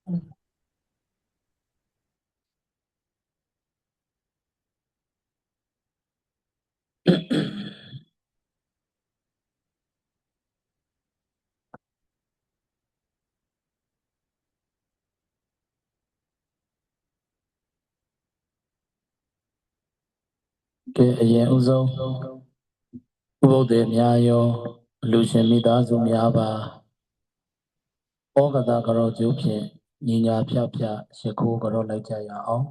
ကဲအရင်ဦးဆုံးဥပုသ္တေများရောအလူရှင်မိသားစုများပါဩဃတကြောကျိုးဖြင့်ညီညာဖြတ်ဖြတ်ရခိုးကြောလိုက်ကြရအောင်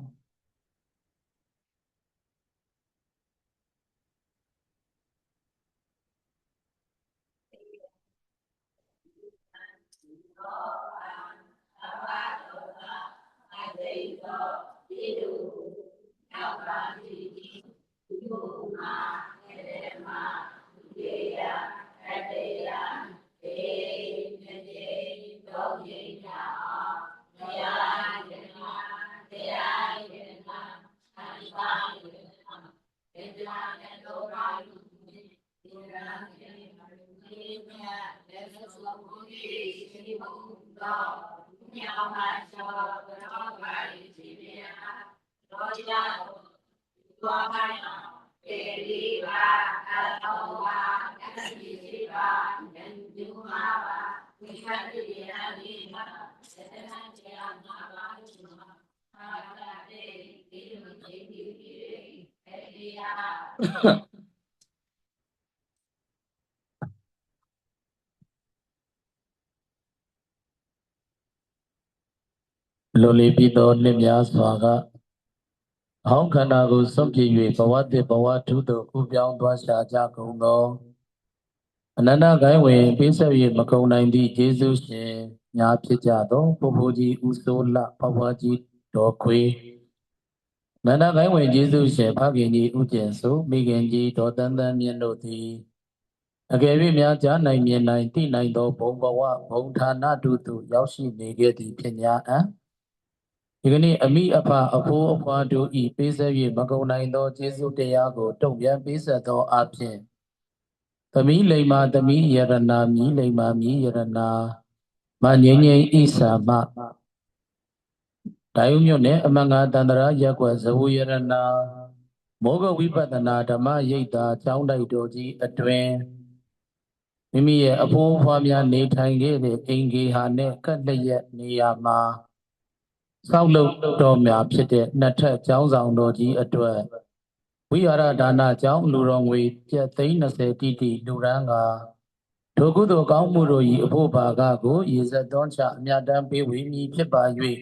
လိုလီပြီးသောနှစ်များစွာကဟောင်းခန္ဓာကိုစွန့်ပြစ်၍ဘဝတည်ဘဝထုသို့ကူးပြောင်းသွားရှာကြကုန်သောအနန္တဂိုင်းဝင်ပေးဆက်၍မကုန်နိုင်သည့်ယေရှုရှင်များဖြစ်ကြသောဘုဘိုးကြီးဦးစိုးလဘဝကြီးတော်ခွေနန္ဒဂိုင်းဝင်ယေရှုရှင်ဖခင်ကြီးဦးကျင်စုမိခင်ကြီးဒေါ်တန်းတန်းမြင့်တို့သည်အကယ်၍များကြားနိုင်မြင်နိုင်သိနိုင်သောဘုံဘဝဘုံဌာနတို့သို့ရောက်ရှိနေခဲ့သည်ဖြစ်냐ဒီကနေ့အမိအဖအဖိုးအဖွားတို့ဤပေးဆက်၍မကုန်နိုင်သောကျေးဇူးတရားကိုတုံ့ပြန်ပေးဆက်သောအဖြစ်သမီးလိမ္မာသမီးယရနာမြီလိမ္မာမြီယရနာမငိမ့်ငိမ့်ဣစာမဒိုင်ုံမြို့နယ်အမင်္ဂတန္တရာရက်ကွယ်ဇဝယရနာမောဂဝိပဿနာဓမ္မရိပ်သာကျောင်းတိုက်တော်ကြီးအတွင်မိမိရဲ့အဖိုးအဖွားများနေထိုင်ခဲ့တဲ့အိမ်ကေဟာနဲ့ကပ်လျက်နေရာမှာဆောက်လုပ်တော်များဖြစ်တဲ့နှစ်ထပ်ကျောင်းဆောင်တော်ကြီးအတွက်ဝိဟာရဒါနကျောင်းလူတော်ငွေကျပ်သိန်း20တိတိလူရန်ကထိုကုသိုလ်ကောင်းမှုတို့၏အဖို့ဘာကကိုရေစက်သွန်းချအမြတ်တမ်းပေးဝေမည်ဖြစ်ပါ၍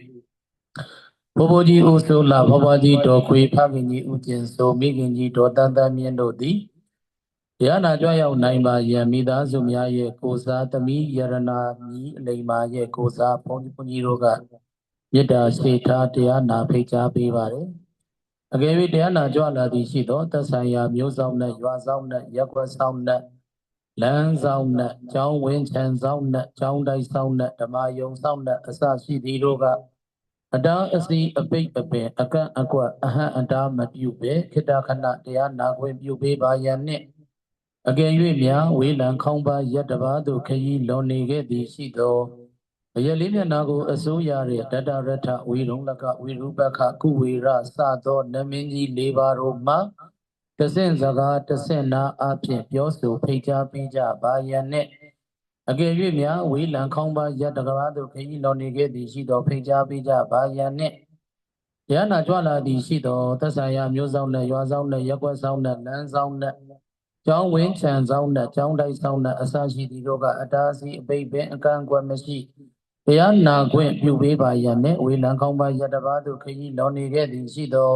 ဘိုးဘိုးကြီးဦးစိုးလဘဝကြီးတော်ခွေဖခင်ကြီးဦးကျင်စိုးမိခင်ကြီးဒေါ်တန်းတန်းမြင့်တို့သည်တရားနာကြွရောက်နိုင်ပါရန်မိသားစုများရဲ့ကိုစားသမီးယရနာမြီအလိမ္မာရဲ့ကိုစားဘုန်းကြီးတို့ကမေတ္တာရှိထားတရားနာဖိတ်ကြားပေးပါတယ်အကယ်၍တရားနာကြွလာသည်ရှိသောသက်ဆိုင်ရာမျိုးဆောင်နဲ့ရွာဆောင်နဲ့ရက်ွက်ဆောင်နဲ့လမ်းဆောင်နဲ့ကျောင်းဝင်းချန်ဆောင်နဲ့ကျောင်းတိုက်ဆောင်နဲ့ဓမ္မယုံဆောင်နဲ့အစရှိသည်တို့ကအတားအစီအပိတ်အပင်အကန့်အကွက်အဟံအတားမပြုပဲခိတ္တခဏတရားနာခွင့်ပြုပေးပါရန်နှင့်အကယ်၍များဝေးလံခေါင်းပါရက်တပါးသို့ခရီးလွန်နေခဲ့သည်ရှိသောအယလေးမျက်နာကိုအစိုးရတဲ့တတရထဝီရုံလကဝီရူပခကုဝေရစသောနမင်းကြီး၄ပါးတို့မှတဆင့်စကားတဆင့်နာအဖြစ်ပြောဆိုဖိတ်ကြားပေးကြပါရန်နှင့်အကယ်၍များဝေးလံခေါင်းပါရက်တကားသို့ခရီးလွန်နေခဲ့သည်ရှိသောဖိတ်ကြားပေးကြပါရန်နှင့်ရဟနာကြွလာသည်ရှိသောသက်ဆိုင်ရာမျိုးဆောင်နဲ့ရွာဆောင်နဲ့ရက်ွက်ဆောင်နဲ့လမ်းဆောင်နဲ့ကျောင်းဝင်းချန်ဆောင်နဲ့ကျောင်းတိုက်ဆောင်နဲ့အစရှိသည်တို့ကအတားအဆီးအပိတ်ပင်အကန့်အကွက်မရှိတရားနာခွင့်ပြုပေးပါရန်နှင့်ဝေလံခေါင်းပါရတပါးသို့ခရီးလွန်နေခဲ့သည်ရှိသော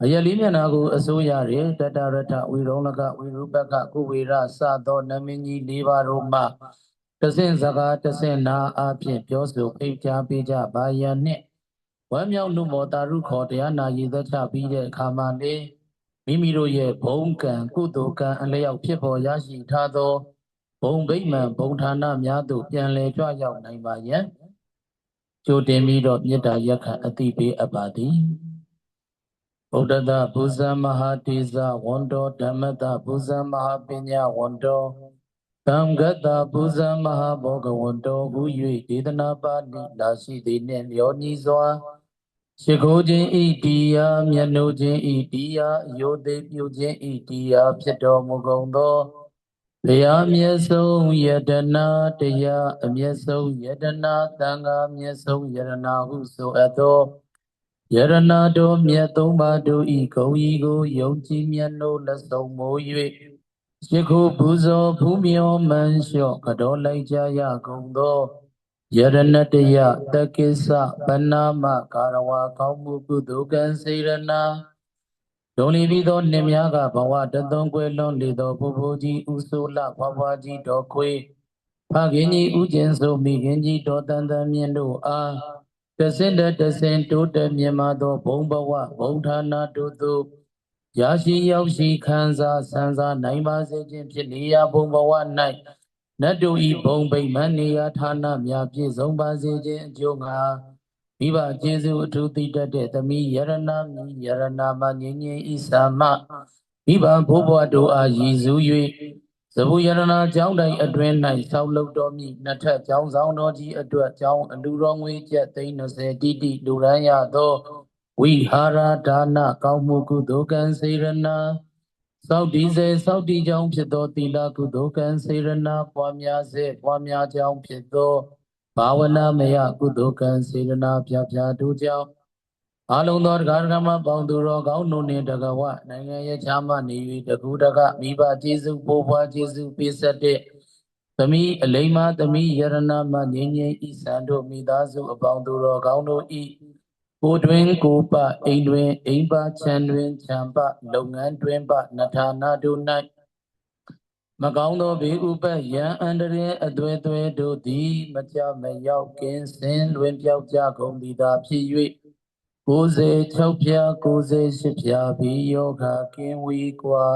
အယလေးမျက်နာကိုအစိုးရတွင်တတရထဝီရုံလကဝီရူပကကုဝေရစသောနမင်းကြီး၄ပါးတို့မှတဆင့်စကားတဆင့်နာအဖြစ်ပြောဆိုဖိတ်ကြားပေးကြပါရန်နှင့်ဝမ်းမြောက်နှုမောတာရုခေါ်တရားနာရည်သက်ချပြီးတဲ့အခါမှာလေမိမိတို့ရဲ့ဘုံကံကုသိုလ်ကံအလျောက်ဖြစ်ပေါ်ရရှိထားသောဘုံဗိမာန်ဘုံဌာနများသို့ပြန်လည်ကြွရောက်နိုင်ပါရန်ကြိုတင်ပြီးတော့မေတ္တာရက်ခံအသိပေးအပ်ပါသည်ဗုဒ္ဓတဘုဇံမဟာတေဇဝန္တောဓမ္မတဘုဇံမဟာပညာဝန္တော Tam gata puza maha bhagavanto hu yue dedana pali lashi dene lyoni zwa Shikojin itiya myanojin itiya yode pyojin itiya phito mugondo Laya myeso yadana taya myeso yadana tanga myeso yadana huso ato Yarana do myatomba do iko igo yonchi myano laso mo yue Shikho buzo bhumyo mansyo kadolai ya gondo Yaranataya takisa panama karawa kaumu kudukan seirana Doni vido nemyaga bawa dadon kwelon lido pupuji usula papaji do kwe Pagini ujenso migenji do tanda miendo a Tasenda tasento te myamado bombawa bondhana do Yashi Yoshi Kanza Sanza Naima Sejin Pilia Bombawa Night Nadu E Bombay Mania Tana Myapi Zomba Sejin Jonga Viva Jesu to the Mi Yarana Mi Yarana Manini Isama Viva Bobo Do A Yizu Yui Zabu Yarana Joundai Adwen Night South Domi Nata Jound Zaunoji Adwa Jound and Durongwe Jet Dana Se Didi Duraya Do Vihara Dana Kaumuku Dokan Sirana Saudi Se Saudi Jong Pito Tila Kudokan Sirana Pamya Se Pamya Jong Pito Bhavana Maya Kudokan Sirana Pya Pya Dujao Alundor Gargama Banduro Gauno Nedagawa Naya Chama Nivi Dagudaga Miba Jesu Boba Jesu Pisate Tami Alema Tami Yarana Manini Isando Midazu Abanduro Gauno E Koတွင်ကိုပအိမ်တွင်အိမ်ပခြံတွင်ခြံပလုပ်ငန်းတွင်ပနထာနာတို့၌မကောင်းသောဘေးဥပတ်ရန်အန္တရာယ်အသွဲသွဲတို့သည်မကြမရောက်ကင်းစင်လွင်ပြောက်ကြကုန်သည်သာဖြစ်၍96ဖြာ98ဖြာဘီယောဂကင်းဝေးกว่า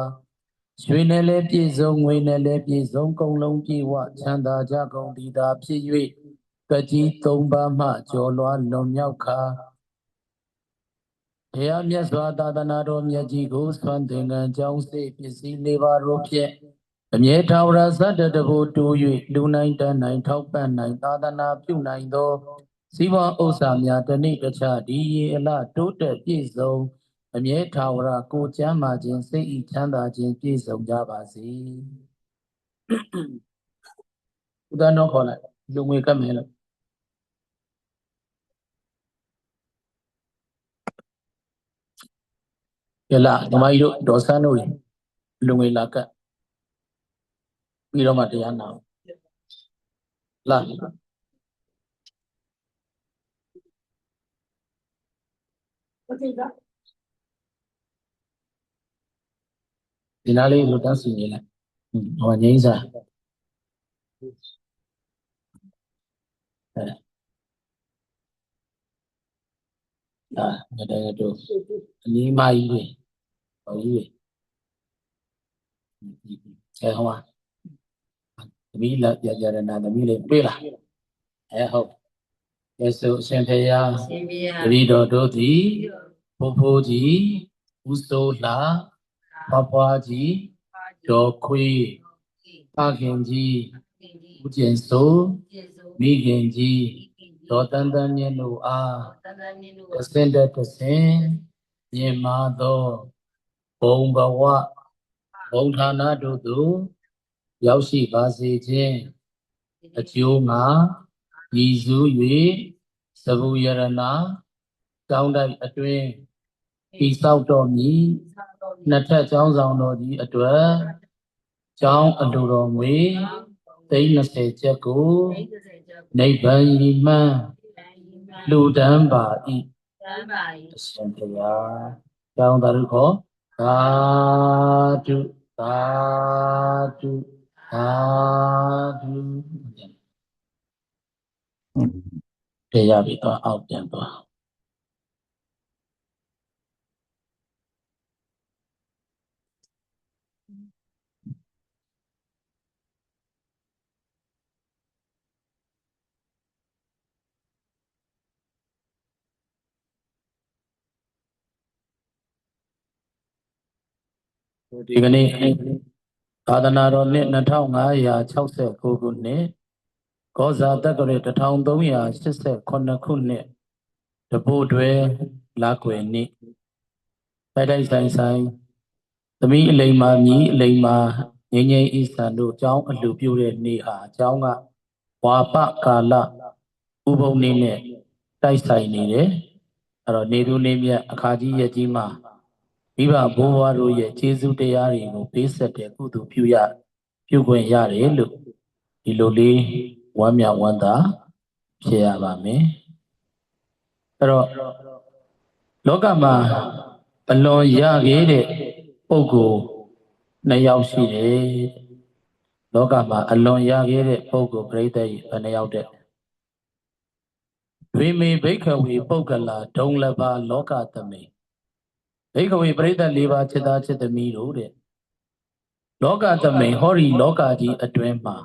ရွှေနဲ့လည်းပြည့်စုံငွေနဲ့လည်းပြည့်စုံကုန်လုံးပြည့်ဝချမ်းသာကြကုန်သည်သာဖြစ်၍ကကြီး3ပါးမှကျော်လွှားလွန်မြောက်ခါတရားမြတ်စွာသာသနာတော်မြတ်ကြီးကိုဆွမ်းသင်္ကန်းကြောင်းစေပစ္စည်း၄ပါးတို့ဖြင့်အမြဲထာဝရသတ္တတဘို့တိုး၍လူနိုင်တန်းနိုင်ထောက်ပံ့နိုင်သာသနာပြုနိုင်သောစီးပွားဥစ္စာများတနေ့တခြားဒီရေအလတိုးတက်ပြည့်စုံအမြဲထာဝရကိုကျမ်းမာခြင်းစိတ်ဤချမ်းသာခြင်းပြည့်စုံကြပါစေဥဒ္ဒနောခေါ်လိုက်လူငွေကပ်မယ်လို့ရလားဓမ္မကြီးတို့ဒေါ်ဆန်းတို့လူငွေလာကပ်ပြီးတော့မှတရားနာလားဒီနားလေးလူတန်းစီနေလိုက်ဟောငိမ့်စားဒါတို့အနီးမကြီးတွေဟောကြီးတွေဟောသမီးလာပြကြရနာသမီးလေးတွေ့လားဟုတ်ယေစုအရှင်ဖေယတတိတော်တို့သည်ဖိုးဖိုးကြီးဦးစိုးလှဖွားကြီးဒေါ်ခွေဖခင်ကြီးဦးကျင်စိုးမိခင်ကြီးဒေါ်တန်တန်မြင့်တို့အားတဆင့်တဆင့်မြင်မာသောဘုံဘဝဘုံဌာနတို့သို့ရောက်ရှိပါစေခြင်းအကျိုးငါရည်စူး၍သဗုယရဏတောင်းတိုက်အတွင်းဤဆောက်တော်မူနှစ်ထပ်ကျောင်းဆောင်တော်ကြီးအတွက်ကျောင်းအလိုတော်ငွေ30ကျပ်ကိုနိဗ္ဗာန်ရည်မှန်းလူတန်းပါ၏အရှင်ဘုရားကျောင်းတော်ခေါ်သာဓုသာဓုသာဓုတရားပြီးတော့အောက်ပြန်သွားဒီကနေ့ သာသနာတော်နှစ်2569ခုနှစ်ကောဇာတက္ကရာ1388ခုနှစ်တပို့တွဲလာကွယ်နေ့တိုက်ဆိုင်သမီးအလိမ္မာမြီးအလိမ္မာငိမ့်ငိမ့်ဤစံတို့အကြောင်းအလှပြုတဲ့နေ့ဟာအကြောင်းကဝါပကာလဥပုံနေ့နဲ့တိုက်ဆိုင်နေတယ်အဲ့တော့နေသူနေမြတ်အခါကြီးရဲ့ကြီးမှာမိဘဘိုးဘွားတို့ရဲ့ကျေးဇူးတရားတွေကိုပေးဆက်တဲ့ကုသိုလ်ပြုခွင့်ရတယ်လို့ဒီလိုလေးဝမ်းမြောက်ဝမ်းသာဖြစ်ရပါမယ်အဲ့တော့လောကမှာအလွန်ရခဲ့တဲ့ပုဂ္ဂိုလ်2ယောက်ရှိတယ်လောကမှာအလွန်ရခဲ့တဲ့ပုဂ္ဂိုလ်ပြိတ္တကြီးဘယ်နှယောက်တဲ့ဝိမေဘိက္ခဝေပုဂ္ဂလာဒုံလဘာလောကသမေဘိက္ခဝေပြိတ္တ4ပါးจิตသားจิตသမီးတို့တဲ့လောကသမေဟောဒီလောကကြီးအတွင်းမှာ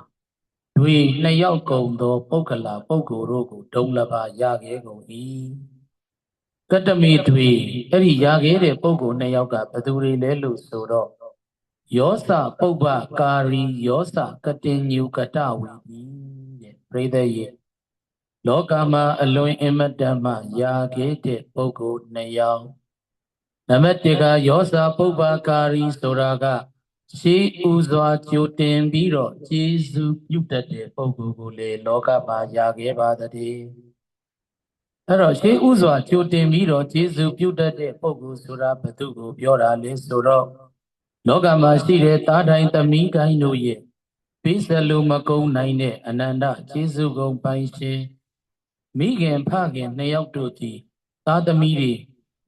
တွေ2ယောက်ကုန်သောပုဂ္ဂလာပုဂ္ဂိုလ်တို့ကိုဒုံလဘာရခဲ့ကုန်၏ကတ္တမေတွေအဲ့ဒီရခဲ့တဲ့ပုဂ္ဂိုလ်2ယောက်ကဘယ်သူတွေလဲလို့ဆိုတော့ယောစပုပ္ပကာရီယောစကတင်ညုကတဝီတဲ့ပြိတ္တရဲ့လောကမှာအလွန်အင်မတန်မှရခဲ့တဲ့ပုဂ္ဂိုလ်2ယောက်နံပါတ်1ကယောစပုပ္ပကာရီဆိုတာကရှေးဥစွာကြိုတင်ပြီးတော့ကျေးဇူးပြုတတ်တဲ့ပုဂ္ဂိုလ်ကိုလေလောကမှာရခဲ့ပါတည်းအဲ့တော့ရှေးဥစွာကြိုတင်ပြီးတော့ကျေးဇူးပြုတတ်တဲ့ပုဂ္ဂိုလ်ဆိုတာဘယ်သူကိုပြောတာလဲဆိုတော့လောကမှာရှိတဲ့သားတိုင်းသမီးတိုင်းတို့ရဲ့ပေးဆက်လို့မကုန်နိုင်တဲ့အနန္တကျေးဇူးကုန်ပိုင်ရှင်မိခင်ဖခင်2ယောက်တို့သည်သားသမီးတွေ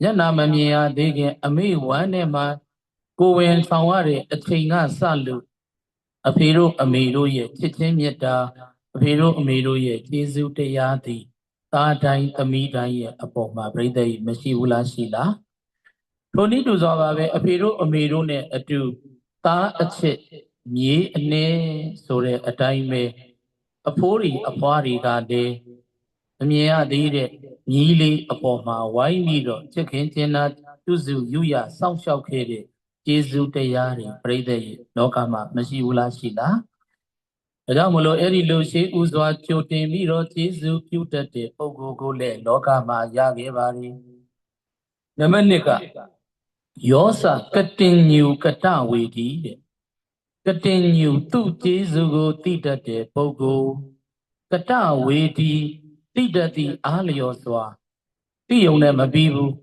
မျက်နာမမြင်ရသေးခင်အမေဝမ်းထဲမှာကိုယ်ဝင်ဆောင်ရတဲ့အချိန်ကစလို့အဖေတို့အမေတို့ရဲ့ချစ်ချင်းမေတ္တာအဖေတို့အမေတို့ရဲ့ကျေးဇူးတရားသည်သားတိုင်းသမီးတိုင်းရဲ့အပေါ်မှာပြိတ္တိမရှိဘူးလားရှိလားထိုနည်းတူစွာပါပဲအဖေတို့အမေတို့နဲ့အတူသားအချစ်မြေးအနှဲဆိုတဲ့အတိုင်းပဲအဖိုးတွေအဖွားတွေကလည်းအမြင်ရသေးတဲ့မြီးလေးအပေါ်မှာဝိုင်းပြီးတော့ချစ်ခင်ကျင်နာပြုစုယူရစောင့်ရှောက်ခဲ့တဲ့ကျေးဇူးတရားတွေပြိတ္တိရဲ့လောကမှာမရှိဘူးလားရှိလားဒါကြောင့်မလို့အဲ့ဒီလိုရှိဥစွာကြိုတင်ပြီးတော့ကျေးဇူးပြုတတ်တဲ့ပုဂ္ဂိုလ်ကိုလည်းလောကမှာရခဲ့ပါလိမ့်နံပါတ်2ကယောစကတင်ညုကတဝေဒီတဲ့ကတင်ညုသူ့ကျေးဇူးကိုသိတတ်တဲ့ပုဂ္ဂိုလ်ကတဝေဒီသိတတ်သည့်အားလျော်စွာသိုံနဲ့မပြီးဘူး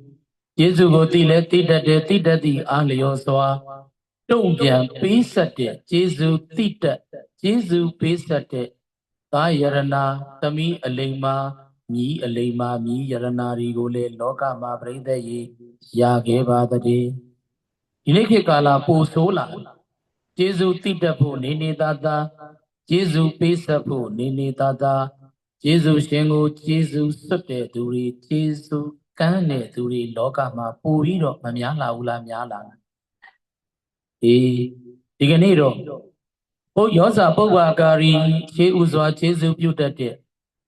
ကျေးဇူးကိုသိလဲသိတတ်တယ်သိတတ်သည့်အားလျော်စွာတုံ့ပြန်ပေးဆက်တဲ့ကျေးဇူးသိတတ်ကျေးဇူးပေးဆက်တဲ့သာယရဏသမီးအလိမ္မာမြီးအလိမ္မာမြီးယရဏတွေကိုလေလောကမှာပြိတ္တရေရခဲ့ပါတည်းဒီနေ့ခေတ်ကာလပိုဆိုးလာကျေးဇူးသိတတ်ဖို့နေနေသားသားကျေးဇူးပေးဆက်ဖို့နေနေသားသားကျေးဇူးရှင်ကိုကျေးဇူးစွတ်တဲ့သူတွေကျေးဇူးကမ်းတဲ့သူတွေလောကမှာပိုပြီးတော့မများလာဘူးလားများလာဒီကနေ့တော့ဘုယောဇပုပ္ပကာရီရှေးဥစွာကျေးဇူးပြုတတ်တဲ့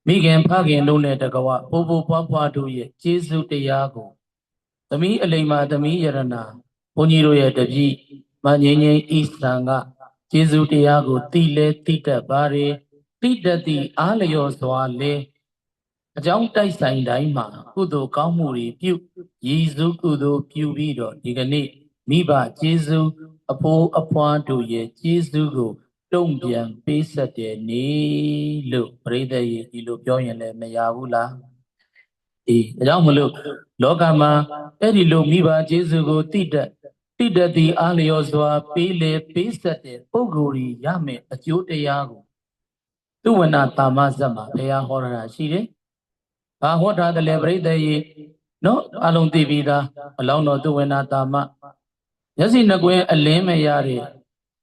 မိခင်ဖခင်တို့နဲ့တကွဘိုးဘိုးဘွားဘွားတို့ရဲ့ကျေးဇူးတရားကိုသမီးအလိမ္မာသမီးယရဏဘုန်းကြီးတို့ရဲ့တပည့်မငိမ့်ငိမ့်ဤစံကကျေးဇူးတရားကိုသိလဲသိတတ်ပါ रे သိတတ်သည့်အားလျော်စွာလဲအကြောင်းတိုက်ဆိုင်တိုင်းမှာကုသိုလ်ကောင်းမှုတွေပြုရည်စူးကုသိုလ်ပြုပြီးတော့ဒီကနေ့မိဘကျေးဇူးအဖိုးအဖွားတို့ရဲ့ကျေးဇူးကိုတုံ့ပြန်ပေးဆက်တဲ့နေ့လို့ပြိတ္တရေဒီလိုပြောရင်လည်းမရဘူးလားဒါကြောင့်မလို့လောကမှာအဲ့ဒီလိုမိဘကျေးဇူးကိုသိတတ်သည့်အားလျော်စွာပေးလေပေးဆက်တဲ့ပုဂ္ဂိုလ်ကြီးရမယ်အကျိုးတရားကိုသူဝနာတာမဇတ်မှာဘုရားဟောတာရှိတယ်။ဘာဟောတာတလဲပြိတ္တရေနော်အလုံးသိပြီးသားအလောင်းတော်သူဝနာတာမမျက်စိနှကွင်းအလင်းမရတဲ့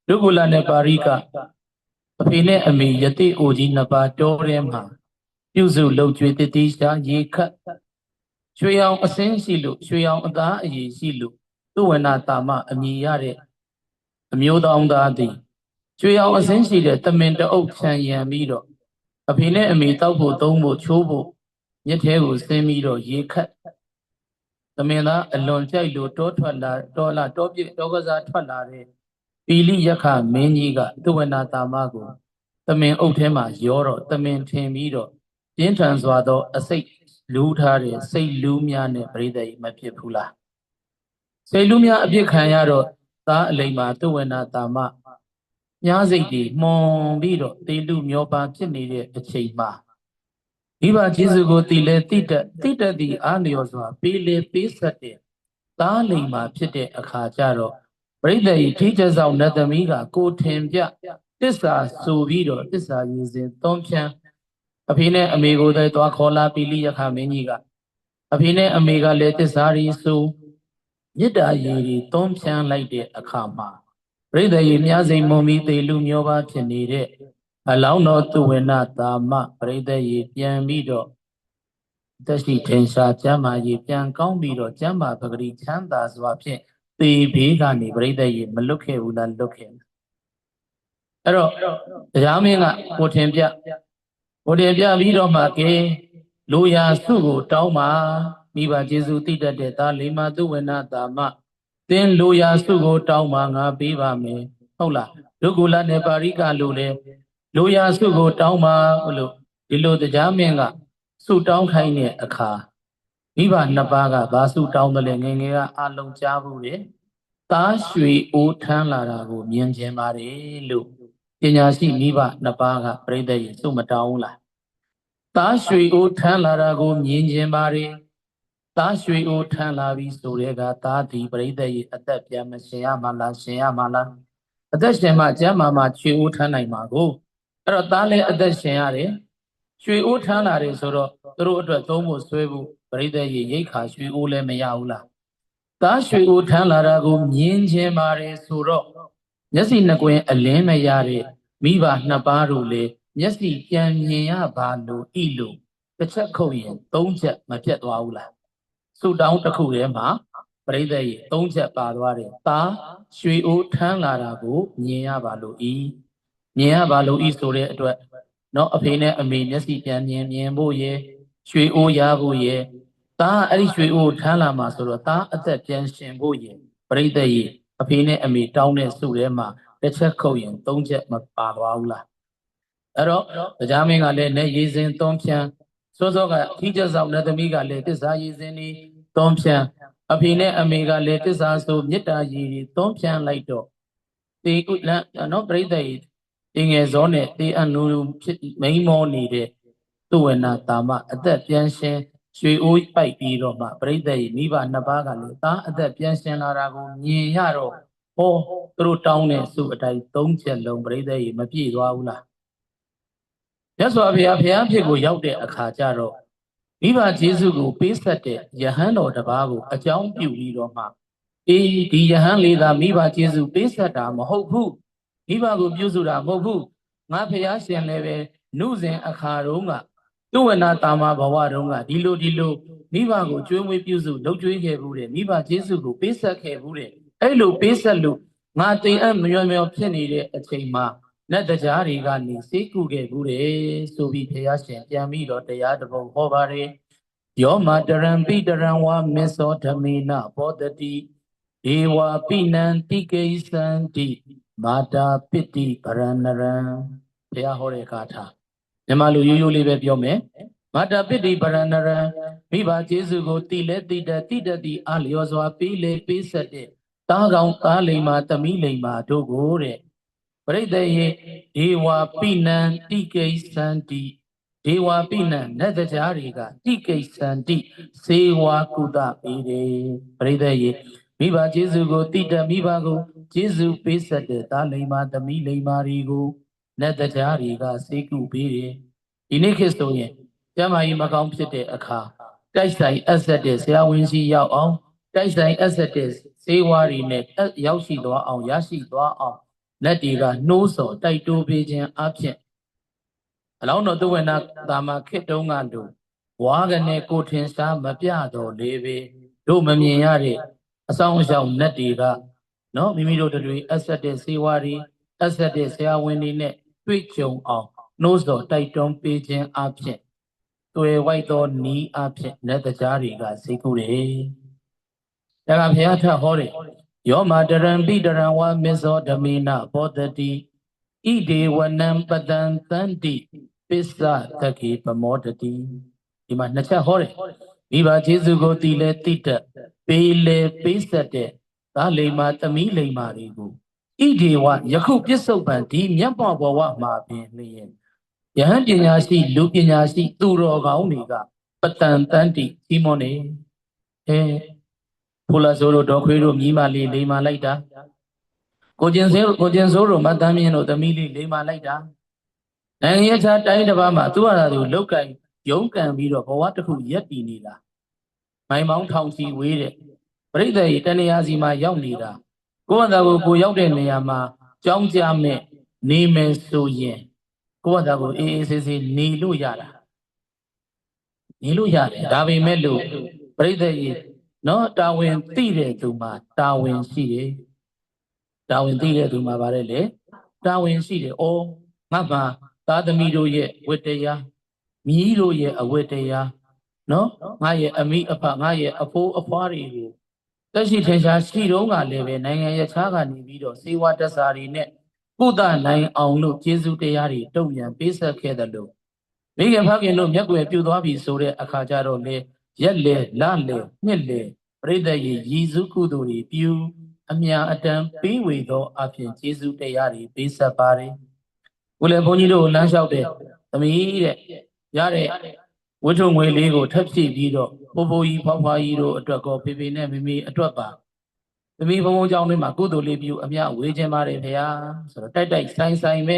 ဒုက္ခလနဲ့ပါရိကအဖေနဲ့အမေယတိအိုကြီးနှစ်ပါးတောထဲမှာပြုစုလှုပ်ကြွေတတိရှာရေခတ်ရွှေအောင်အစင်းရှိလို့ရွှေအောင်အသားအရည်ရှိလို့သူဝနာတာမအမည်ရတဲ့အမျိုးတော်သားသည်ရွှေအောင်အစင်းရှိတဲ့တမင်တအုပ်ခြံရံပြီးတော့အဖေနဲ့အမေတောက်ဖို့သုံးဖို့ချိုးဖို့မြစ်ထဲကိုဆင်းပြီးတော့ရေခတ်သမင်သားအလွန်ကြိုက်လို့တောပြည့်တောကစားထွက်လာတဲ့ Pili Yaka Meniga, Duena Tamago, the men Otema, Yoro, the men Temido, the entrance wado, a say Lutare, say Lumiane, Brede, Mapipula. Say Lumia Abikayaro, Ta Lema, Duena Tama. Yazidi, Mon Bido, the Lumioba, Tinide, a chema. Iba Jizugo, Tile, Tita, the Andioswa, Pile, Pisate, Ta Lema, Pite, a Kajaro. Bride teachers of Natamiga, go Timbia, Tissa, Suvido, Tissa using Tomchan, Apine Amigo de Toacola, Pilia Kameniga, Apine Amiga Letisari, so Yida Yiri, Tomchan like the Akama. Bride Yimiazi Momi, the Lumiova Tinide, allow not to win at the ma, Bride Yamido. Tashi Tensha, Jama, Yipian, Combido, Jama, Pagri, Chandas, Wapin. The Bigani, Brady, Maluke, Udan looking. Ero, Yamina, Potempia, Potempia, Vido Maki, Luya, Sugu, Tauma, Miva Jesu, Tita de Talima, Duena, Dama. Then Luya, Sugu, Tauma, Biva me, Hola, Lugula, Neparica, Lule, Luya, Sugu, Tauma, Ulu, Dilo the Jamina, Su Town Kaine, a car. Viva Nabaga, Basu Town the Lenga, Along Javu. Ta shui o tan la ra go mien chin pare lo panya shi miba napa ka prit thai yin su ma taung la ta shui o tan la ra go mien chin pare ta shui o tan la bi so de ka ta di prit thai yin atat pyan ma shin ya ma la shin ya ma la atat shin ma chan ma shui o tan nai ma goအဲ့တော့သားလည်းအသက်ရှင်ရတယ်ရွှေအိုးထမ်းလာတယ်ဆိုတော့သူတို့အတွက်သုံးဖို့ဆွဲဖို့ပရိသတ်ရေရိတ်ခါရွှေအိုးလည်းမရဘူးလားတားရွှေကိုထမ်းလာတာကိုမြင်ခြင်းပါတယ်ဆိုတော့မျက်စိနှစ်ကွင်းအလင်းမရတဲ့မိဘနှစ်ပါးတို့လေမျက်စိပြန်မြင်ရပါလို့ဤလို့တစ်ချက်ခုတ်ရင်သုံးချက်မပြတ်သွားဘူးလားဆူတောင်းတစ်ခုထဲမှာပရိသတ်ရေသုံးချက်ပါသွားတယ်တားရွှေအိုးထမ်းလာတာကိုမြင်ရပါလို့ဤမြင်ရပါလို့ဤဆိုတဲ့အတွက်နော်အဖေနဲ့အမေမျက်စိပြန်မြင်ဖို့ရေရွှေအိုးရဖို့ရေတာအဲ့ဒီရွှေအိုးထမ်းလာမှာဆိုတော့တာအသက်ပြန်ရှင်ဖို့ရင်ပရိသတ်ရေအဖေနဲ့အမေတောင်းတဲ့စုထဲမှာတစ်ချက်ခုတ်ရင်သုံးချက်မပါသွားဘူးလားအဲ့တော့တရားမင်းကလည်းနဲ့ရေစင်သုံးဖြန်းစောစောကထိကျဆောင်နဲ့သမီးကလည်းတစ္ဆာရေစင်นี่သုံးဖြန်းအဖေနဲ့အမေကလည်းတစ္ဆာဆိုမေတ္တာရေသုံးဖြန်းလိုက်တော့ဒီဥလနော်ပရိသတ်ရေဒီငယ်စောနဲ့ဒီအနုဖြစ်မိန်မောနေတဲ့သူဝနာတာမအသက်ပြန်ရှင်ရွှေအိုးပိုက်ပြီးတော့မှပရိသတ်ရဲ့မိဘနှစ်ပါးကလည်းသားအသက်ပြန်ရှင်လာတာကိုမြင်ရတော့ဟောသူတို့တောင်းတဲ့စုအတိုင်းသုံးချက်လုံးပရိသတ်ရဲ့မပြည့်သွားဘူးလားမြတ်စွာဘုရားဖြစ်ကိုရောက်တဲ့အခါကျတော့မိဘကျေးဇူးကိုပေးဆက်တဲ့ယဟန်တော်တစ်ပါးကိုအကြောင်းပြုပြီးတော့မှဒီယဟန်လေးသာမိဘကျေးဇူးပေးဆက်တာမဟုတ်ဘူးမိဘကိုပြုစုတာမဟုတ်ဘူးငါဘုရားရှင်လည်းပဲနှုစဉ်အခါတုန်းကသူဝနာတာမဘဝတုန်းကဒီလိုမိဘကိုကျွေးမွေးပြုစုလုပ်ကျွေးခဲ့ဘူးတဲ့မိဘကျေးဇူးကိုပေးဆက်ခဲ့ဘူးတဲ့အဲ့လိုပေးဆက်လို့ငါတင်အပ်မျောဖြစ်နေတဲ့အချိန်မှာနတ်တရားတွေကနေစိတ်ကူခဲ့ဘူးတဲ့ဆိုပြီးဘုရားရှင်ပြန်ပြီးတော့တရားတစ်ပုံဟောပါတယ်ယောမတရံပိတရံဝါမေသောဓမေနဘောတတိဧဝပိနံတိကိသံတိမာတာပိတိပရဏရံဘုရားဟောတဲ့ကာထာမြန်မာလူရိုးရိုးလေးပဲပြောမယ်မာတာပိတိပရဏရံမိဘကျေးဇူးကိုတိလဲတိတတိအလျော်စွာပေးလေပေးဆက်တဲ့တားကောင်သားလိမ္မာသမီးလိမ္မာတို့ကိုတဲ့ပရိသေယေဒေဝပိနံတိကိသံတိဒေဝပိနံနတ်တရားတွေကတိကိသံတိစေဝါကုသပေးတယ်ပရိသေယေမိဘကျေးဇူးကိုတိတမိဘကိုကျေးဇူးပေးဆက်တဲ့သားလိမ္မာသမီးလိမ္မာတွေကိုနတ်တရားတွေကစေကုပေးတယ်ဒီနေ့ခေတ်ဆိုရင်ကျမကြီးမကောင်းဖြစ်တဲ့အခါတိုက်ဆိုင်အဆက်တဲ့ဆရာဝန်ကြီးရောက်အောင်တိုက်ဆိုင်အဆက်တဲ့စေဝါးတွေနဲ့ရောက်ရှိသွားအောင်ရရှိသွားအောင်လက်တွေကနှိုးဆော်တိုက်တိုးပေးခြင်းအဖြစ်အလောင်းတော်သူဝနာတာမခေတ်တုန်းကတို့ဝါကနေကိုထင်ရှားမပြတော့လေပဲတို့မမြင်ရတဲ့အဆောင်အရှောက်နတ်တွေကနော်မိမိတို့တွေအဆက်တဲ့စေဝါးတွေအဆက်တဲ့ဆရာဝန်တွေနဲ့တွေ့ကြုံအောင်နှိုးဆော်တိုက်တွန်းပေးခြင်းအဖြစ်တွေ့ဝိုက်သောနီးအဖြစ်နတ်တရားတွေကစိတ်ကူတယ်ဒါကဘုရားထဟောတယ် ယောမတရံပိတရံဝမေဇောဓမေနဘောတတိဣဒေဝနံပတံသန္တိပစ္စသကေပမောတတိဒီမှာနှစ်ချက်ဟောတယ်မိဘကျေးဇူးကိုတည်လဲတိတတ်ပေးလဲပေးဆက်တဲ့သားလိမ္မာသမီးလိမ္မာတွေကိုဣဒေဝယခုပြစ္ဆုတ်ပံဒီမြတ်ဘဝမှာပင်လျင်ယဟန်ပညာရှိလူပညာရှိသူတော်ကောင်းတွေကပတံတန္တိဒီမောနေဖူလာဆိုတို့ဒေါ်ခွေးတို့မြီးမလေးလိမ္မာလိုက်တာကိုကျင်စိုးတို့မတမ်းမြင့်တို့သမီးလေးလိမ္မာလိုက်တာနိုင်ငံရေးခြားတိုင်းတစ်ပါးမှာသူ့ဟာသူလောက်ကင်ရုံးကန်ပြီးတော့ဘဝတစ်ခုရက်တည်နေတာမိုင်မောင်းထောင်ချီဝေးတဲ့ပြိဿရေတဏှာစီမှာရောက်နေတာကိုယ့်ဘာသာကိုရောက်တဲ့နေရာမှာကြောင်းကြမဲ့နေမယ်ဆိုရင်ကိုယ့်ဘာသာကိုအေးအေးဆေးဆေးနေလို့ရတာနေလို့ရတယ်ဒါပေမဲ့လို့ပြိဿရေနော်တာဝန်သိတဲ့သူမှာတာဝန်ရှိတယ်တာဝန်သိတဲ့သူမှာဗါတယ်လေတာဝန်ရှိတယ်ဩငါမှာသားသမီးတို့ရဲ့ဝတ္တရားမြီးတို့ရဲ့အဝတ္တရားနော်ငါရဲ့အမိအဖငါရဲ့အဖိုးအဖွားတွေကိုတက်ရှိထင်ရှားရှိတော့ကလည်းပဲနိုင်ငံရဲ့ခြားကနေပြီးတော့စေဝါတ္တစာတွေနဲ့ကုသနိုင်အောင်လို့ကျေးဇူးတရားတွေတုံ့ပြန်ပေးဆက်ခဲ့တယ်လို့မိခင်ဖခင်တို့မျက်ွယ်ပြုသွားပြီဆိုတဲ့အခါကျတော့လေရက်လေလလေနှစ်လေပရိသတ်ရဲ့ရည်စူးကုသိုလ်တွေပြုအမြအတန်ပေးဝေသောအဖြစ်ကျေးဇူးတရားတွေပေးဆက်ပါတယ်ဦးလည်းဘုန်းကြီးတို့လမ်းလျှောက်တဲ့သမီးတဲ့ရတဲ့ဝတ္ထုငွေလေးကိုထပ်ဖြည့်ပြီးတော့ဖိုးဖိုးကြီးဖွားဖွားကြီးတို့အတွက်ကောဖေဖေနဲ့မေမေအတွက်ပါသမီးဘုံဘုံကြောင့်တွေမှာကုသိုလ်လေးပြုအမြဝေခြင်းပါတယ်ခင်ဗျာဆိုတော့တိုက်တိုက်ဆိုင်ဆိုင်ပဲ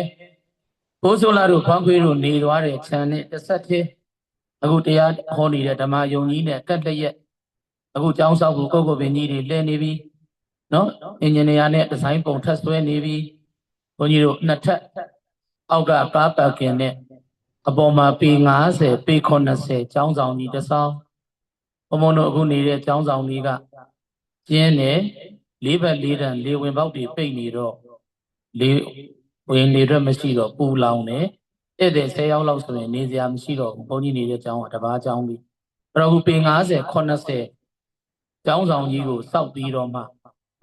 ဘိုးဆိုလာတို့ဖောင်းခွေးတို့နေသွားတဲ့ခြံနဲ့တစ်ဆက်သေးအခုတရားဟောနေတဲ့ဓမ္မယုံကြီးနဲ့ကတ်တရက်အခုကျောင်းဆောက်ဖို့ကိုကိုပင်ကြီးတွေလဲနေပြီနော်အင်ဂျင်နီယာနဲ့ဒီဇိုင်းပုံထပ်ဆွဲနေပြီဘုန်းကြီးတို့နှစ်ထပ်အောက်ကကားပါကင်နဲ့အပေါ်မှာပေ50ပေ80ကျောင်းဆောင်ကြီးတစ်ဆောင်ဘုံဘုံတို့အခုနေတဲ့ကျောင်းဆောင်ကြီးကကျင်းနဲ့၄ဘက်၄တန်၄ဝင်ပေါက်တွေပိတ်နေတော့၄ဝင်နေတော့မရှိတော့ပူလောင်တယ်ဧည့်သည်10ယောက်လောက်ဆိုရင်နေစရာမရှိတော့ဘူးဘုန်းကြီးနေတဲ့ကျောင်းကတပါးကျောင်းပြီးအဲ့တော့အခုပေ50 80ကျောင်းဆောင်ကြီးကိုစောက်ပြီးတော့မှ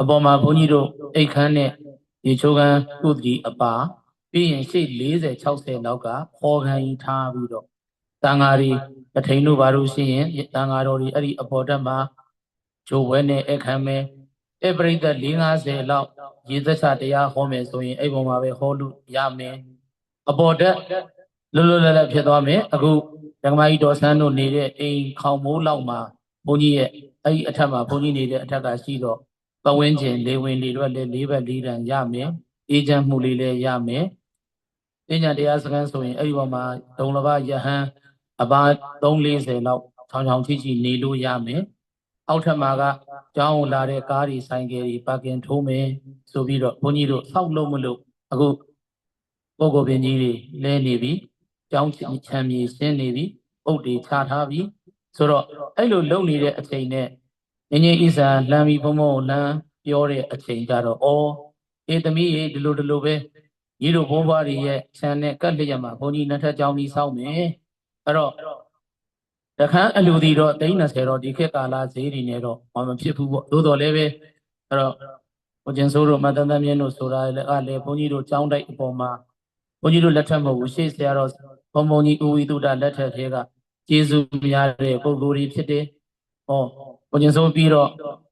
အပေါ်မှာဘုန်းကြီးတို့အိတ်ခမ်းနဲ့ဒီချိုးခမ်းကုသတိအပါပြီးရင်ရှေ့40 60လောက်ကဟောခမ်းကြီးထားပြီးတော့တန်ဃာတွေပထိန်တို့ဘာလို့ရှိရင်တန်ဃာတော်တွေအဲ့ဒီအပေါ်တက်မှာဂျိုးဝဲနဲ့အခမ်းမဲအပရိသတ်50လောက်ရေသက်ချတရားဟောမယ်ဆိုရင်အဲ့ပေါ်မှာပဲဟောလို့ရမယ်အပေါ်တက်လွတ်လွတ်လပ်လပ်ဖြစ်သွားမယ်အခုဓမ္မကြီးတော်ဆန်းတို့နေတဲ့အိမ်ခေါင်မိုးလောက်မှာဘုန်းကြီးရဲ့အဲ့ဒီအထက်မှာဘုန်းကြီးနေတဲ့အထက်ကရှိတော့ပဝင်းကျင်လေဝင်လေတော့လေ၄ဘက်၄တန်ရမယ်အေးချမ်းမှုလေးလည်းရမယ်ပညာတရားစခန်းဆိုရင်အဲ့ဒီပေါ်မှာဒုံလဘယဟန်အပါ340လောက်ချောင်းချောင်းချီချီနေလို့ရမယ်အောက်ထပ်မှာကကျောင်းလာတဲ့ကားတွေဆိုင်ကယ်တွေပါကင်ထိုးမယ်ဆိုပြီးတော့ဘုန်းကြီးတို့ဆောက်လို့မလို့အခုပုဂ္ဂိုလ်ပင်ကြီးတွေလဲနေပြီကျောင်းချမ်းမြေရှင်းနေပြီပုတ်တွေချထားပြီဆိုတော့အဲ့လိုလုံနေတဲ့အချိန်နဲ့ငင်းငင်းဣစာလမ်းပြီးဘုံဘုံလမ်းပြောတဲ့အချိန်ကြတော့အေးသမီးရေဒီလိုပဲညီတို့ဘိုးဘွားတွေရဲ့ခြံနဲ့ကတ်လျက်မှာဘုန်းကြီးနှစ်ထပ်ကျောင်းကြီးဆောက်မယ်အဲ့တော့တခန်းအလူဒီတော့30တော့ဒီခေတ်ကာလဈေးတွေနဲ့တော့မဖြစ်ဘူးပေါ့သို့တော်လည်းပဲအဲ့တော့ဘုကျင်စိုးတို့မတန်တမ်းမြင့်တို့ဆိုတာလည်းဘုန်းကြီးတို့ကျောင်းတိုက်အပေါ်မှာဘုန်းကြီးတို့လက်ထက်မဟုတ်ဘူးရှေ့ဆရာတော်ဘုံဘုံကြီးဦးဝိသုဒ္ဓလက်ထက်ထဲကကျေးဇူးများတဲ့ပုဂ္ဂိုလ်တွေဖြစ်တယ်ဘုကျင်စိုးပြီးတော့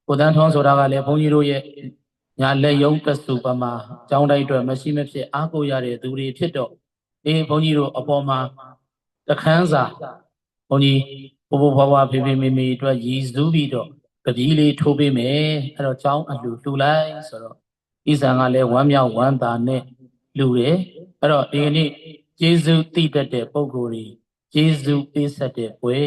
ကိုတန်းထွန်းဆိုတာကလည်းဘုန်းကြီးတို့ရဲ့ညာလက်ယုံကစုပမာကျောင်းတိုက်အတွက်မရှိမဖြစ်အားကိုရတဲ့သူတွေဖြစ်တော့ဘုန်းကြီးတို့အပေါ်မှာတခန်းစာဘုန်းကြီးဘိုးဘွားဖေဖေမေမေအတွက်ရည်စူးပြီးတော့ကတိလေးထိုးပေးမယ်အဲ့တော့ကျောင်းအလှူလိုက်ဆိုတော့ဣဇံကလည်းဝမ်းမြောက်ဝမ်းသာနဲ့လှူတယ်အဲ့တော့ဒီနေ့ကျေးဇူးသိတတ်တဲ့ပုဂ္ဂိုလ်တွေကျေးဇူးပေးဆက်တဲ့ပွဲ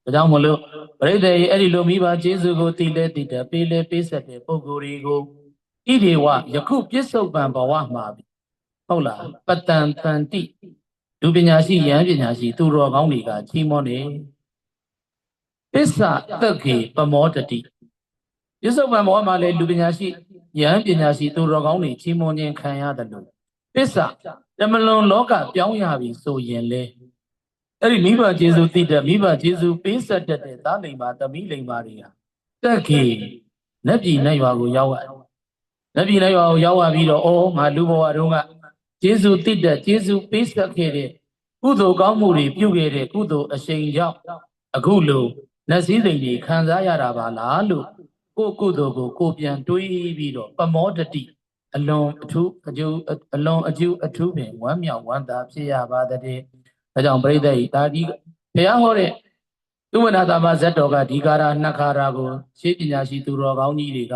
ဒါကြောင့်မလို့ပရိသတ်ရဲ့အဲ့ဒီလိုမိဘကျေးဇူးကိုသိလဲသိတယ်ပေးလဲပေးဆက်တဲ့ပုဂ္ဂိုလ်တွေကိုဣဒေဝယခုပြစ္ဆုတ်ပံဘဝမှာဟုတ်လားပတံတန်တိလူပညာရှိယဟန်ပညာရှိသူတော်ကောင်းတွေကချီးမွမ်းတယ်ပစ္စသက်ကေပမောတတိပြစ္ဆုတ်ပံဘဝမှာလည်းလူပညာရှိယဟန်ပညာရှိသူတော်ကောင်းတွေချီးမွမ်းခြင်းခံရတယ်လို့ပစ္စတမလွန်လောကပြောင်းရပြီဆိုရင်လေအဲ့ဒီမိဘကျေးဇူးသိတဲ့မိဘကျေးဇူးပေးဆက်တတ်တဲ့သားလိမ္မာသမီးလိမ္မာတွေဟာသက်ကေ လက်ပြည်နဲ့ရွာကိုရောက်ရလက်ပြည်နဲ့ရွာကိုရောက်ရပြီးတော့အော်ငါလူဘဝတုန်းကကျေးဇူးတည်တဲ့ကျေးဇူးပေးဆက်ခဲ့တဲ့ကုသိုလ်ကောင်းမှုတွေပြုခဲ့တဲ့ကုသိုလ်အရှိန်ကြောင့်အခုလိုလက်စည်းစိမ်တွေခံစားရတာပါလားလို့ကိုကုသိုလ်ကိုပြန်တွေးပြီးတော့ပမောတတိအလွန်အထူးအကျိုးအလွန်အကျိုးအထူးပင်ဝမ်းမြောက်ဝမ်းသာဖြစ်ရပါတဲ့ဒါကြောင့်ပရိသတ်ဤဒါဒီဘုရားဟောတဲ့သုဝနာသမဇတ်တော်ကဒီကာရနှစ်ခါရာကိုရှေးပညာရှိသူတော်ကောင်းကြီးတွေက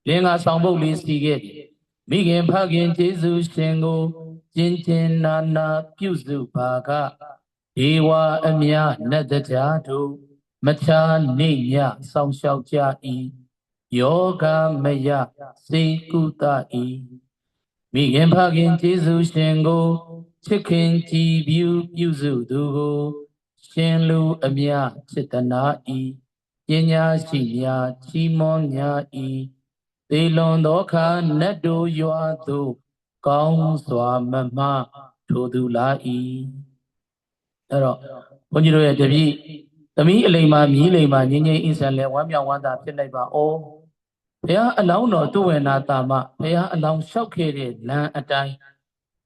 လင်္ကာဆောင်ပုတ်လေးစီခဲ့တယ်မိခင်ဖခင်ကျေးဇူးရှင်ကိုကျင်ကျင်နာနာပြုစုပါကဒေဝအမြနတ်တရားတို့မချာနေညဆောင်လျှောက်ကြ၏ယောဂမယစေကုသ၏မိခင်ဖခင်ကျေးဇူးရှင်ကိုချစ်ခင်ကြည်ပြုစုသူကိုရှင်လူအမြစေတနာဤပညာရှိများချီးမွမ်းများဤသေလွန်သောခါနတ်တို့ရွာသို့ကောင်းစွာမမထိုသူလာ၏အဲ့တော့ဘုန်းကြီးတို့ရဲ့တပည့်သမီးအလိမ္မာမြည်လိမ္မာငြိမ်းငြိမ်းအင်းဆန်လဲဝမ်းမြောက်ဝမ်းသာဖြစ်လိုက်ပါဩဘုရားအလောင်းတော်သူဝေနာတာမဘုရားအလောင်းလျှောက်ခဲ့တဲ့လမ်းအတိုင်း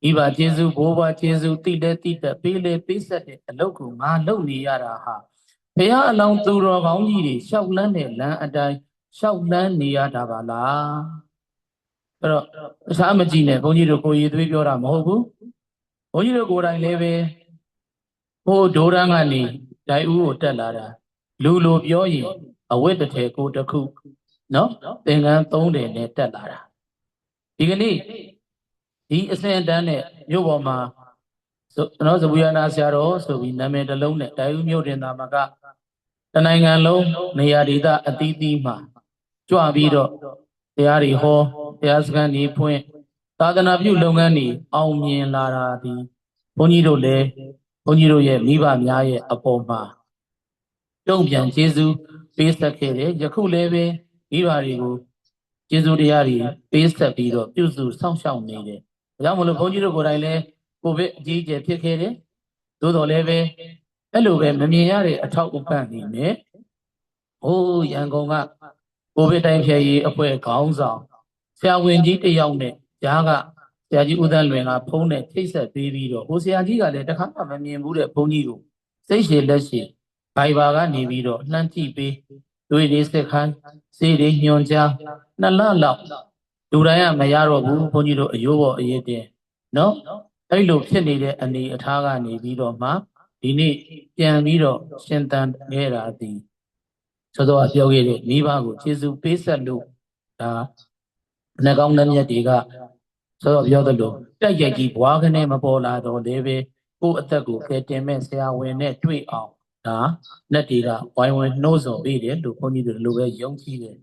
ဤပါကျေးဇူးဘိုးဘွားကျေးဇူးတိတဲ့ပေးလေပေးဆက်တဲ့အလုပ်ကိုငါလုပ်နေရတာဟာဘုရားအလောင်းသူတော်ကောင်းကြီးတွေလျှောက်လန်းတဲ့လမ်းအတိုင်းလျှောက်လန်းနေရတာပါလားအဲ့တော့တခြားမကြည့်နဲ့ဘုန်းကြီးတို့ကိုရည်သွေးပြောတာမဟုတ်ဘူးဘုန်းကြီးတို့ကိုယ်တိုင်လည်းပဲဟိုဒိုးရန်ကနေဒိုင်ဦးကိုတက်လာတာလူလိုပြောရင်အဝတ်တစ်ထည်ကိုတစ်ခုနော်သင်္ကန်း3တယ်နဲ့တက်လာတာဒီကနေ့ဒီအစဉ်အတန်းနဲ့မြို့ပေါ်မှာနော်ဇဝိယနာဆရာတော်ဆိုပြီးနာမည်တစ်လုံးနဲ့ဒိုင်ဦးမြို့တင်သာမကတနိုင်ငံလုံးနေရာဒေသအသီးသီးမှာကြွပြီးတော့တရားတွေဟောတရားစခန်းကြီးဖွင့်သာသနာပြုလုပ်ငန်းတွေအောင်မြင်လာတာဒီဘုန်းကြီးတို့လည်းဘုန်းကြီးတို့ရဲ့မိဘများရဲ့အပေါ်မှာတုံ့ပြန်ကျေးဇူးပေးဆက်ခဲ့တယ်ယခုလည်းပဲမိဘတွေကိုကျေးဇူးတရားတွေပေးဆက်ပြီးတော့ပြုစုစောင့်ရှောက်နေတယ်ဒါကြောင့်မလို့ဘုန်းကြီးတို့ကိုယ်တိုင်လည်းကိုဗစ်အကြီးအကျယ်ဖြစ်ခဲ့တယ်သို့တော်လည်းပဲအဲ့လိုပဲမမြင်ရတဲ့အထောက်အပံ့နေနဲ့ဟိုးရန်ကုန်ကကိုဗစ်တိုင်းဖြည့်ရေးအဖွဲ့ခေါင်းဆောင်ဆရာဝန်ကြီးတယောက်နဲ့ဂျားကဆရာကြီးဦးသန်းလွင်ကဖုန်းနဲ့ထိတ်ဆက်ပေးပြီးတော့ဟိုဆရာကြီးကလည်းတခါမှမမြင်ဘူးတဲ့ဘုန်းကြီးကိုစိတ်ရှည်လက်ရှည်ဘိုင်ဘာကနေပြီးတော့လှမ်းကြည့်ပေးတွေးလေးစစ်ခိုင်းစေးတွေညွန်ကြား2 လလောက်လူတိုင်းကမရတော့ဘူးဘုန်းကြီးတို့အယိုးပေါ်အရေးတင်နော်အဲ့လိုဖြစ်နေတဲ့အနေအထားကနေပြီးတော့မှဒီနေ့ပြန်ပြီးတော့ရှင်သန်ခဲ့တာဒီဆိုတော့ပြောခဲ့တဲ့မိဘကိုကျေးဇူးပေးဆက်လို့ဒါနှကောင်းနှမျက်တွေကဆိုတော့ပြောသလိုတိုက်ရိုက်ကြီးဘွားကနေမပေါ်လာတော့လည်းပဲကိုယ့်အသက်ကိုကယ်တင်မဲ့ဆရာဝန်နဲ့တွေ့အောင်ဒါလက်တွေကဝိုင်းဝန်းနှိုးဆော်ပေးတယ်လို့ဘုန်းကြီးတို့လိုပဲယုံကြည်တယ်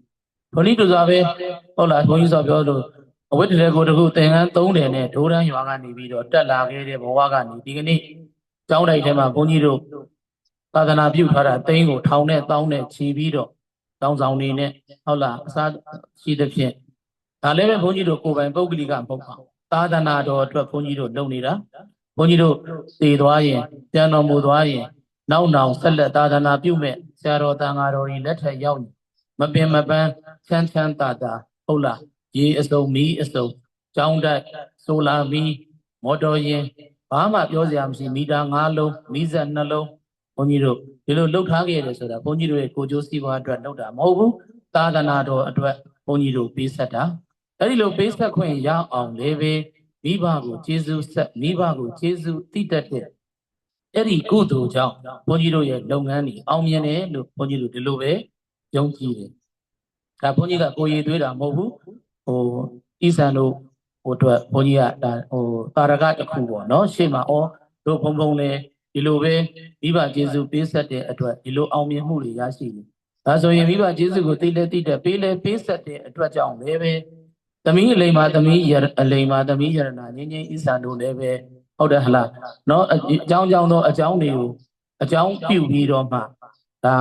ဘုန်းကြီးတို့ဆိုပဲဟုတ်လားဘုန်းကြီးဆိုပြောလို့အဝတ်တည်းကိုတခုသင်္ကန်း3တယ်နဲ့ဒိုးရန်ရွာကနေပြီးတော့တက်လာခဲ့တဲ့ဘဝကနေဒီကနေ့ကျောင်းတိုက်ထဲမှာဘုန်းကြီးတို့သာသနာပြုထားတာသိန်းကိုထောင်နဲ့တောင်းနဲ့ချီပြီးတော့တောင်းဆောင်နေနဲ့ဟုတ်လားအစားရှိသဖြင့်ဒါလည်းပဲဘုန်းကြီးတို့ကိုယ်ပိုင်ပုဂ္ဂလိကမဟုတ်ပါဘူးသာသနာတော်အတွက်ဘုန်းကြီးတို့လုပ်နေတာဘုန်းကြီးတို့သိသွားရင်ပြန်တော်မူသွားရင်နောက်ဆက်လက်သာသနာပြုမဲ့ဆရာတော်တန်ဃာတော်ကြီးလက်ထက်ရောက်မပင်မပန်းချမ်းသာဟုတ်လားရေအစုံမီးအစုံကျောင်းတိုက်ဆိုလာမီးမော်တော်ယာဉ်ဘာမှပြောစရာမရှိမီတာ5လုံးမီးစက်2လုံးဘုန်းကြီးတို့ဒီလိုလှုပ်ထားခဲ့တယ်ဆိုတာဘုန်းကြီးတို့ရဲ့ကိုကျိုးစီးပွားအတွက်လုပ်တာမဟုတ်ဘူးသာသနာတော်အတွက်ဘုန်းကြီးတို့ပေးဆက်တာအဲ့ဒီလိုပေးဆက်ခွင့်ရအောင်လည်းပဲမိဘကိုကျေးဇူးဆက်မိဘကိုကျေးဇူးတည်တတ်တဲ့အဲ့ဒီကုသိုလ်ကြောင့်ဘုန်းကြီးတို့ရဲ့လုပ်ငန်းတွေအောင်မြင်တယ်လို့ဘုန်းကြီးတို့ဒီလိုပဲယုံကြည်တယ်ဒါဘုန်းကြီးကကိုရည်သွေးတာမဟုတ်ဘူးဟိုဣဆန်တို့ဟိုအတွက်ဘုန်းကြီးကဒါဟိုတာရကတစ်ခုပေါ့နော်ရှေ့မှာတို့ဘုံလေဒီလိုပဲမိဘကျေးဇူးပေးဆက်တဲ့အတွက်ဒီလိုအောင်မြင်မှုတွေရရှိတယ်ဒါဆိုရင်မိဘကျေးဇူးကိုသိလဲသိတဲ့ပေးဆက်တဲ့အတွက်ကြောင့်လည်းပဲသမီးအလိမ္မာသမီးအလိမ္မာသမီးယရနာငင်းငင်းဣဆန်တို့လည်းပဲဟုတ်တယ်ဟလားနော်အကြောင်းသောအကြောင်းတွေကိုအကြောင်းပြုပြီးတော့မှဒါ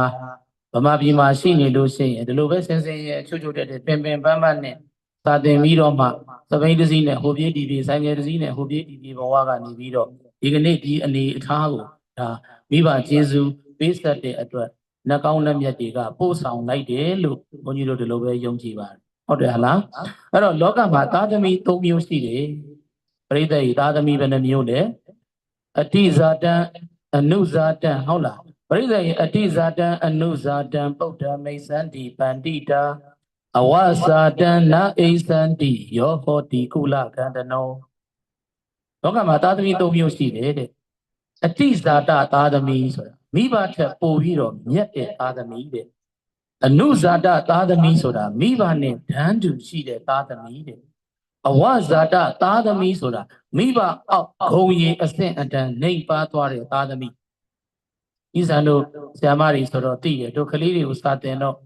ဗမာပြည်မှာရှိနေလို့ရှိရင်ဒီလိုပဲစင်ရဲ့အချို့တဲ့ပင်ပန်းနဲ့သာတင်ပြီးတော့မှသပိန်တစည်းနဲ့ဟိုပြေးတီပြေးဆိုင်ငယ်တစည်းနဲ့ဟိုပြေးတီပြေးဘဝကနေပြီးတော့ဒီကနေ့ဒီအနေအထားကိုဒါမိဘကျေးဇူးပေးဆက်တဲ့အတွက် နှကောင်းနှမျက်တွေကပို့ဆောင်လိုက်တယ်လို့ဘုန်းကြီးတို့ဒီလိုပဲယုံကြည်ပါတယ်ဟုတ်တယ်ဟလားအဲ့တော့လောကမှာသားသမီး၃မျိုးရှိတယ်ပရိသေသားသမီးဘယ်နှမျိုးလဲအတိဇာတံအနုဇာတံဟုတ်လားပရိသေအတိဇာတံအနုဇာတံပုဒ္ဓမိစ္ဆန္တိပန္တိတာအဝဇာတံနာအိသန္တိယောဟောတိကုလကန္တနောလောကမှာသားသမီး၃မျိုးရှိတယ်တဲ့အတိဇာတသားသမီးဆိုတာမိဘထက်ပိုပြီးတော့မြတ်တဲ့သားသမီးတဲ့အနုဇာတသားသမီးဆိုတာမိဘနဲ့ဓာန်တူရှိတဲ့သားသမီးတဲ့အဝဇာတသားသမီးဆိုတာမိဘအောက်ဂုံရီအဆင့်အတန်းနှိပ်ပါသွားတဲ့သားသမီးဤစံတို့ဆရာမတွေဆိုတော့သိရတို့ကလေးတွေကိုစာသင်တော့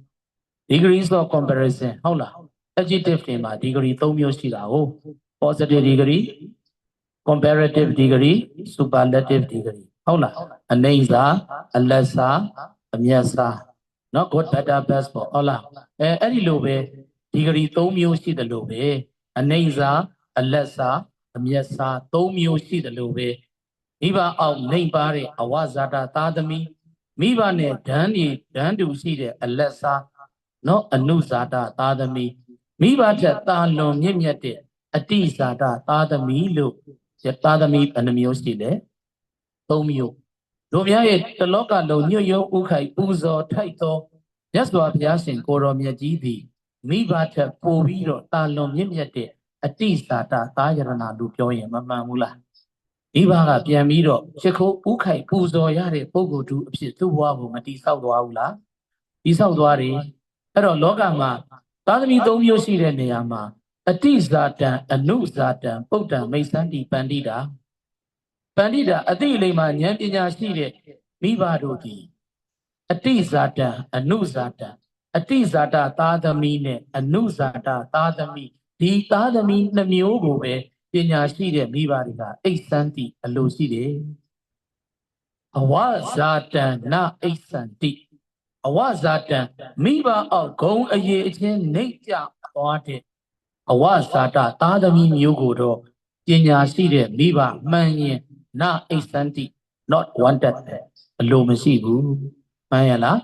degrees of comparison ဟုတ်လား adjective တွေမှာ degree ၃မျိုးရှိတာဟုတ် positive degree comparative degree superlative degree ဟုတ်လားအနိစ္စအလတ်စာအမြတ်စာနော် good better best ပေါ့ဟုတ်လားအဲ့ဒီလိုပဲ degree ၃မျိုးရှိတယ်လို့ပဲအနိစ္စအလတ်စာအမြတ်စာ၃မျိုးရှိတယ်လို့ပဲမိဘအောက်နှိမ်ပါတဲ့အဝဇာတသားသမီးမိဘနဲ့ဓာန်တူရှိတဲ့အလတ်စာနော်အနုဇာတသားသမီးမိဘထက်တာလွန်မြင့်မြတ်တဲ့အတိဇာတသားသမီးလို့သားသမီးဘယ်နှမျိုးရှိလဲ၃မျိုးတို့များရဲ့တလောကလုံးညွတ်ရုံဥခိုက်ပူဇော်ထိုက်သောမြတ်စွာဘုရားရှင်ကိုတော်မြတ်ကြီးသည်မိဘထက်ပိုပြီးတော့တာလွန်မြင့်မြတ်တဲ့အတိဇာတသားယရဏလို့ပြောရင်မမှန်ဘူးလားမိဘကပြန်ပြီးတော့ရှ िख ိုးဥခိုက်ပူဇော်ရတဲ့ပုဂ္ဂိုလ်တူအဖြစ်သူ့ဘဝကိုမတိဆောက်သွားဘူးလားတိဆောက်သွားတယ်အဲ့တော့လောကမှာသားသမီး၃မျိုးရှိတဲ့နေရာမှာအတိဇာတံအနုဇာတံပုဒ္ဓမိစ္ဆန္တိပန္တိတာပန္တိတာအတိအလိမ္မာဉာဏ်ပညာရှိတဲ့မိဘတို့ဒီအတိဇာတံအနုဇာတံအတိဇာတသားသမီးနဲ့အနုဇာတသားသမီးဒီသားသမီးနှမျိုးကိုပဲပညာရှိတဲ့မိဘတွေကအိသန္တိအလိုရှိတယ်အဝဇာတံနာအိသန္တိအဝဇာတံမိဘအောက်ဂုံအရေးအချင်းနှိမ့်ကြသွားတဲ့အဝဇာတသားသမီးမျိုးကိုတော့ပညာရှိတဲ့မိဘမှန်ရင်နာအိသန္တိ not wanted အလိုမရှိဘူးမှန်ရလား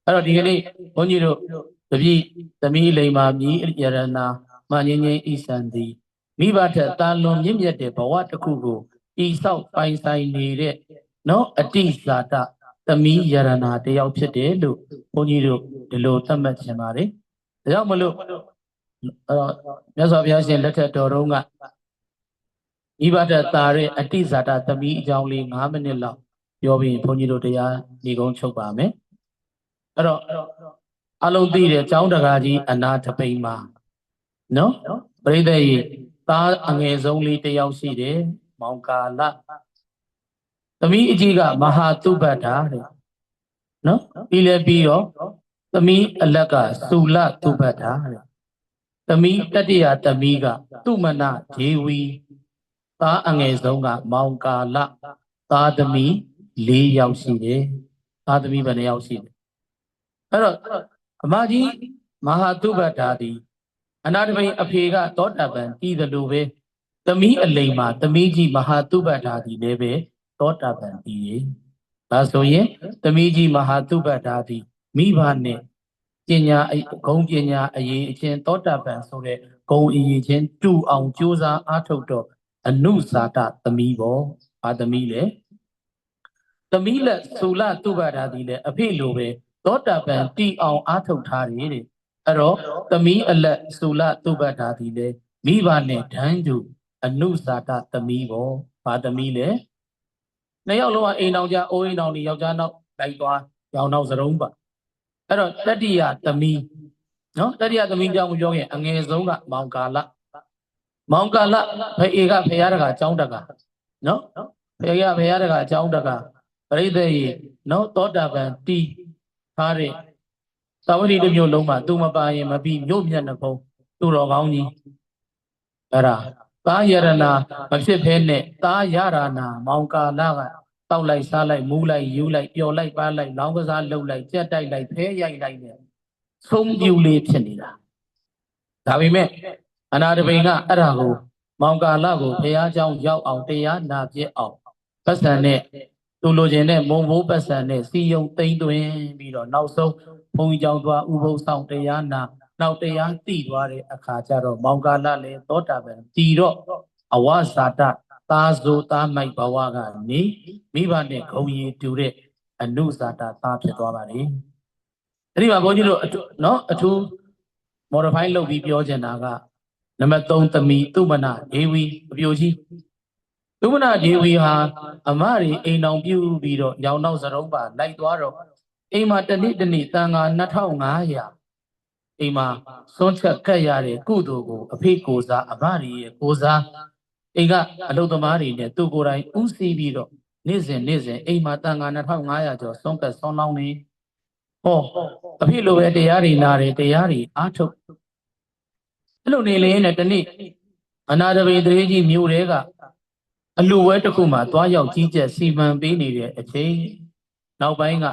အဲ့တော့ဒီကနေ့ဘုန်းကြီးတို့တပည့်သမီးလိမ္မာမြည်ယရဏမငင်းငင်းဣသန္တိမိဘထက်တာလွန်မြင့်မြတ်တဲ့ဘဝတစ်ခုကိုဤဆောက်ပိုင်ဆိုင်နေတဲ့နော်အတိဇာတသမီးယရဏတယောက်ဖြစ်တယ်လို့ဘုန်းကြီးတို့ဒီလိုသတ်မှတ်ခြင်းပါတယ်ဒါကြောင့်မလို့မြတ်စွာဘုရားရှင်လက်ထက်တော်တုန်းကမိဘထက်တာတဲ့အတိဇာတသမီးအကြောင်းလေး9မိနစ်လောက်ပြောပြီးဘုန်းကြီးတို့တရားညီကုန်းချုပ်ပါမယ်အဲ့တော့အလုံးသိတဲ့ကျောင်းတကာကြီးအနာတပိန်မှာနော်ပရိသတ်ကြီးသားအငယ်ဆုံးလေးတယောက်ရှိတယ်မောင်ကာလသမီးအကြီးကမဟာသုဘတ္တာတဲ့နော်ပြီးလည်းပြီးတော့သမီးအလက်ကသုလသုဘတ္တာတဲ့သမီးတတိယသမီးကသုမနဒေဝီသားအငယ်ဆုံးကမောင်ကာလသားသမီး၄ယောက်ရှိတယ်သားသမီးဘယ်နှယောက်ရှိတယ်အဲ့တော့အမကြီးမဟာသုဘတ္တာဒီအနာတပိန်အဖေကသောတာပန်ပြီးတယ်လို့ပဲသမီးအလိမ်မှာသမီးကြီးမဟာသုဘတ္တာဒီလည်းပဲသောတာပန်ပြီးတယ်ဒါဆိုရင်သမီးကြီးမဟာသုဘတ္တာဒီမိဘနဲ့ပညာဂုံပညာအရေးအချင်းသောတာပန်ဆိုတဲ့ဂုံအရေးချင်းတူအောင်ကြိုးစားအားထုတ်တော့အနုဇာတသမီးပေါ့ဘာသမီးလဲသမီးလက်သုလသုဘတ္တာဒီလည်းအဖေလိုပဲသောတာပန်တီအောင်အားထုတ်ထားတယ်တဲ့အဲ့တော့သမီးအလက်သုလသုဘတ္တာဒီလည်းမိဘနဲ့ဓာန်တူအနုဇာတသမီးပေါ့ဘာသမီးလဲနှစ်ယောက်လုံးကအိမ်အောင်ကြအိုးအိမ်အောင်ဒီယောက်ျားနောက်လိုက်သွားရောင်နောက်စရုံးပါအဲ့တော့တတိယသမီးနော်တတိယသမီးကြောင့်မပြောခင်အငယ်ဆုံးကမောင်ကာလဖေကဖေရတကအကြောင်းတကနော်ဖေကဖေရတကအကြောင်းတကပရိသေရေနော်သောတာပန်တီထားတဲ့သာဝတိတစ်မျိုးလုံးမှာသူမပါရင်မပြီးမြို့မြတ်နှဖုံးသူတော်ကောင်းကြီးအဲ့ဒါသားယရဏမဖြစ်ဖဲနဲ့သားယရဏမောင်ကာလကတောက်လိုက်စားလိုက်မူးလိုက်ယူလိုက်ပျော်လိုက်ပါလိုက်လောင်းကစားလှုပ်လိုက်ကြက်တိုက်လိုက်ဖဲရိုက်လိုက်နဲ့ဆုံးပြူလေးဖြစ်နေတာဒါပေမဲ့အနာတပိန်ကအဲ့ဒါကိုမောင်ကာလကိုဘုရားเจ้าရောက်အောင်တရားနာပြည့်အောင်ပတ်စံနဲ့ သူလိုချင်တဲ့မုံဘိုးပတ်စံနဲ့စီယုံသိမ့်သွင်းပြီးတော့နောက်ဆုံးဘုံကြောင်သွားဥပုသ်ဆောင်တရားနာနောက်တရားသိသွားတဲ့အခါကျတော့မောင်ကာလလည်းသောတာပန်တည်တော့အဝဇာတသာဇိုသားမိုက်ဘဝကနေမိဘနဲ့ဂုံရီတူတဲ့အနုဇာတသားဖြစ်သွားပါလေအဲ့ဒီမှာဘုန်းကြီးတို့နော်အထူး modify လုပ်ပြီးပြောချင်တာကနံပါတ်3သမီးသုမနာဒေဝီအပြိုကြီးသုမနာဒေဝီဟာအမတွေအိမ်တော်ပြုပြီးတော့ရောင်နောက်စရုံးပါလိုက်သွားတော့အိမ်မှာတနေ့တန်ဃာ2500အိမ်မှာစွန့်ချက်ကပ်ရတဲ့ကုသိုလ်ကိုအဖေကိုစားအမတွေရဲ့ကိုစားအိမ်ကအလုသမားတွေနဲ့သူကိုယ်တိုင်ဥစီးပြီးတော့နေ့စဉ်အိမ်မှာတန်ဃာ2500ကျော်စွန့်ကပ်စွန့်လောင်းနေဟောအဖေလိုပဲတရားတွေနာတယ်တရားတွေအားထုတ်အဲ့လိုနေလေနဲ့တနေ့အနာတပိတရေကြီးမြို့တဲကအလူဝဲတစ်ခုမှသွားရောက်ကြီးကြပ်စီမံပေးနေတဲ့အချိန်နောက်ပိုင်းက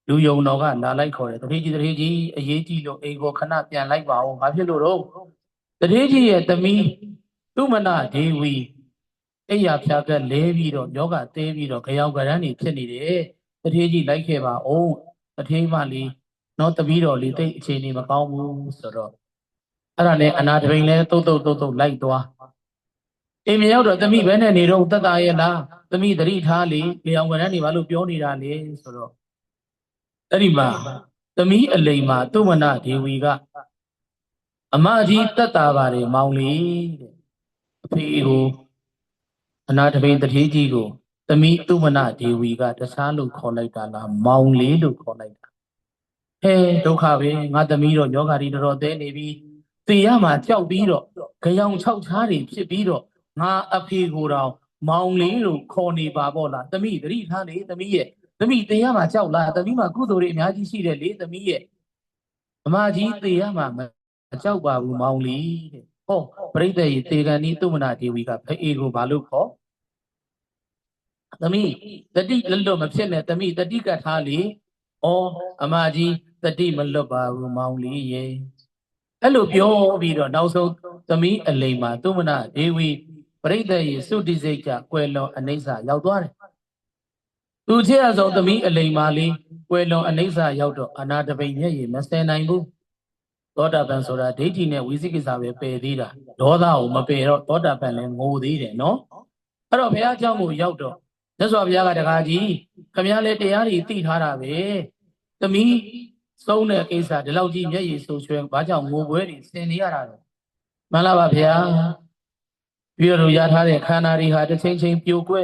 လူယုံတော်ကလာလိုက်ခေါ်တယ်တရေကြီးအရေးကြီးလို့အိမ်ကိုခဏပြန်လိုက်ပါဦးဘာဖြစ်လို့တော့တရေကြီးရဲ့သမီးသုမနာဒေဝီအိယာဖြာကလဲပြီးတော့ယောဂသေးပြီးတော့ကြောင်ကရန်နေဖြစ်နေတယ်တရေကြီးလိုက်ခဲ့ပါဦးတထေးမလေးနော်တပီးတော်လေးတိတ်အခြေအနေမကောင်းဘူးဆိုတော့အဲ့ဒါနဲ့အနာတပိန်လဲတုတ်လိုက်သွားအိမ်မရောက်တော့သမီးဘယ်နဲ့နေတော့တတ်တာရဲ့လားသမီးသတိထားလေကြောင်ကရန်နေဘာလို့ပြောနေတာလဲဆိုတော့အဲ့ဒီမှာသမီးအလိမ်မှာသုမနာဒေဝီကအမကြီးတတ်တာပါတယ်မောင်လေးတဲ့အဖေကိုအနာတပိန်တထေးကြီးကိုသမီးသုမနာဒေဝီကတခြားလို့ခေါ်လိုက်တာလားမောင်လေးလို့ခေါ်လိုက်တာဟဲဒုက္ခပဲငါသမီးတော့ယောဂါဒီတော်သေးနေပြီသေရမှာကြောက်ပြီးတော့ကြောင်6ချားတွေဖြစ်ပြီးတော့ငါအဖေကိုတော့မောင်လေးလို့ခေါ်နေပါပေါ့လားသမီးသတိထားလေသမီးရဲ့သမီးသေရမှာကြောက်လားသမီးမှာကုသိုလ်တွေအများကြီးရှိတယ်လေသမီးရဲ့အမကြီးသေရမှာမကြောက်ပါဘူးမောင်လေးတဲ့ဟောပရိသေသေကံဤသုမနာဒေဝီကဖေကိုဘာလို့ခေါ်သမီးတတိလွတ်မဖြစ်နဲ့သမီးတတိကထားလေဩအမကြီးတတိမလွတ်ပါဘူးမောင်လေးရေအဲ့လိုပြောပြီးတော့နောက်ဆုံးသမီးအလိမ်မှာသုမနာဒေဝီပရိသေယေစုတိစိတ်ကကွယ်လွန်အနိစ္စရောက်သွားတယ်သူချစ်အဆုံးသမီးအလိမ်မှာလေးကွယ်လွန်အနိစ္စရောက်တော့အနာတပိန်မျက်ရည်မစဲနိုင်ဘူးသောတာပန်ဆိုတာဒိဋ္ဌိနဲ့ဝိသိကိစ္စပဲပယ်သေးတာဒေါသကိုမပယ်တော့သောတာပန်လည်းငိုသေးတယ်နော်အဲ့တော့ဘုရားเจ้าကိုရောက်တော့မြတ်စွာဘုရားကတကားကြီးခမည်းလည်းတရားတွေသိထားတာပဲသမီးသုံးတဲ့ကိစ္စဒီလောက်ကြီးမျက်ရည်ဆူဆွဲဘာကြောင့်ငိုပွဲတွေဆင်နေရတာလဲမှန်လားပါဗျာပြီးတော့ရထားတဲ့ခန္ဓာတွေဟာတစ်ချိန်ချိန်ပြိုကွဲ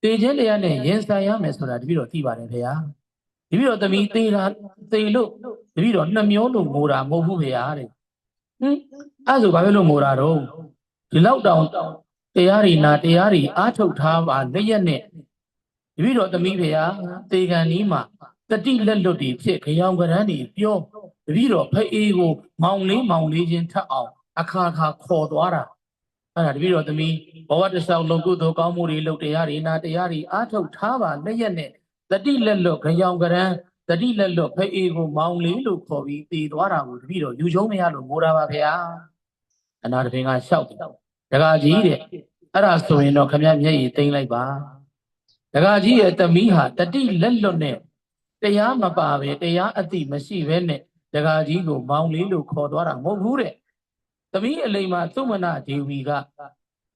သေခြင်းတရားနဲ့ရင်ဆိုင်ရမယ်ဆိုတာတပည့်တော်သိပါတယ်ဗျာတပည့်တော်သမီးသေတာသေလို့တပည့်တော်နှမျောလို့ငိုတာမဟုတ်ဘူးဗျာတဲ့အဲ့ဆိုဘာဖြစ်လို့ငိုတာတော့ဒီလောက်တောင်တရားတွေနာတရားတွေအားထုတ်ထားပါလက်ရက်နဲ့တပည့်တော်သမီးဗျာသေကံဤမှာတတိလက်လွတ်တွေဖြစ်ကြောင်ကရန်တွေပြောတပည့်တော်ဖအေးကိုမောင်လေးချင်းထပ်အောင်အခါခေါ်သွားတာအဲ့ဒါတပည့်တော်သမီးဘဝတဆောက်လုံးကုသိုလ်ကောင်းမှုတွေလုပ်တရားတွေနာတရားတွေအားထုတ်ထားပါလက်ရက်နဲ့တတိလက်လွတ်ကြောင်ကရန်တတိလက်လွတ်ဖအေးကိုမောင်လေးလို့ခေါ်ပြီးတည်သွားတာကိုတပည့်တော်ယူချုံမရလို့ငိုတာပါဗျာအနာတပင်ကလျှောက်တယ်ဒကာကြီးတဲ့အဲ့ဒါဆိုရင်တော့ခမည်းမျက်ရည်သိမ့်လိုက်ပါဒကာကြီးရဲ့သမီးဟာတတိလက်လွတ်နဲ့တရားမပါပဲတရားအသိမရှိပဲနဲ့ဒကာကြီးကိုမောင်လေးလို့ခေါ်သွားတာမဟုတ်ဘူးတဲ့သမီးအလိမ်မှာသုမနာဒေဝီက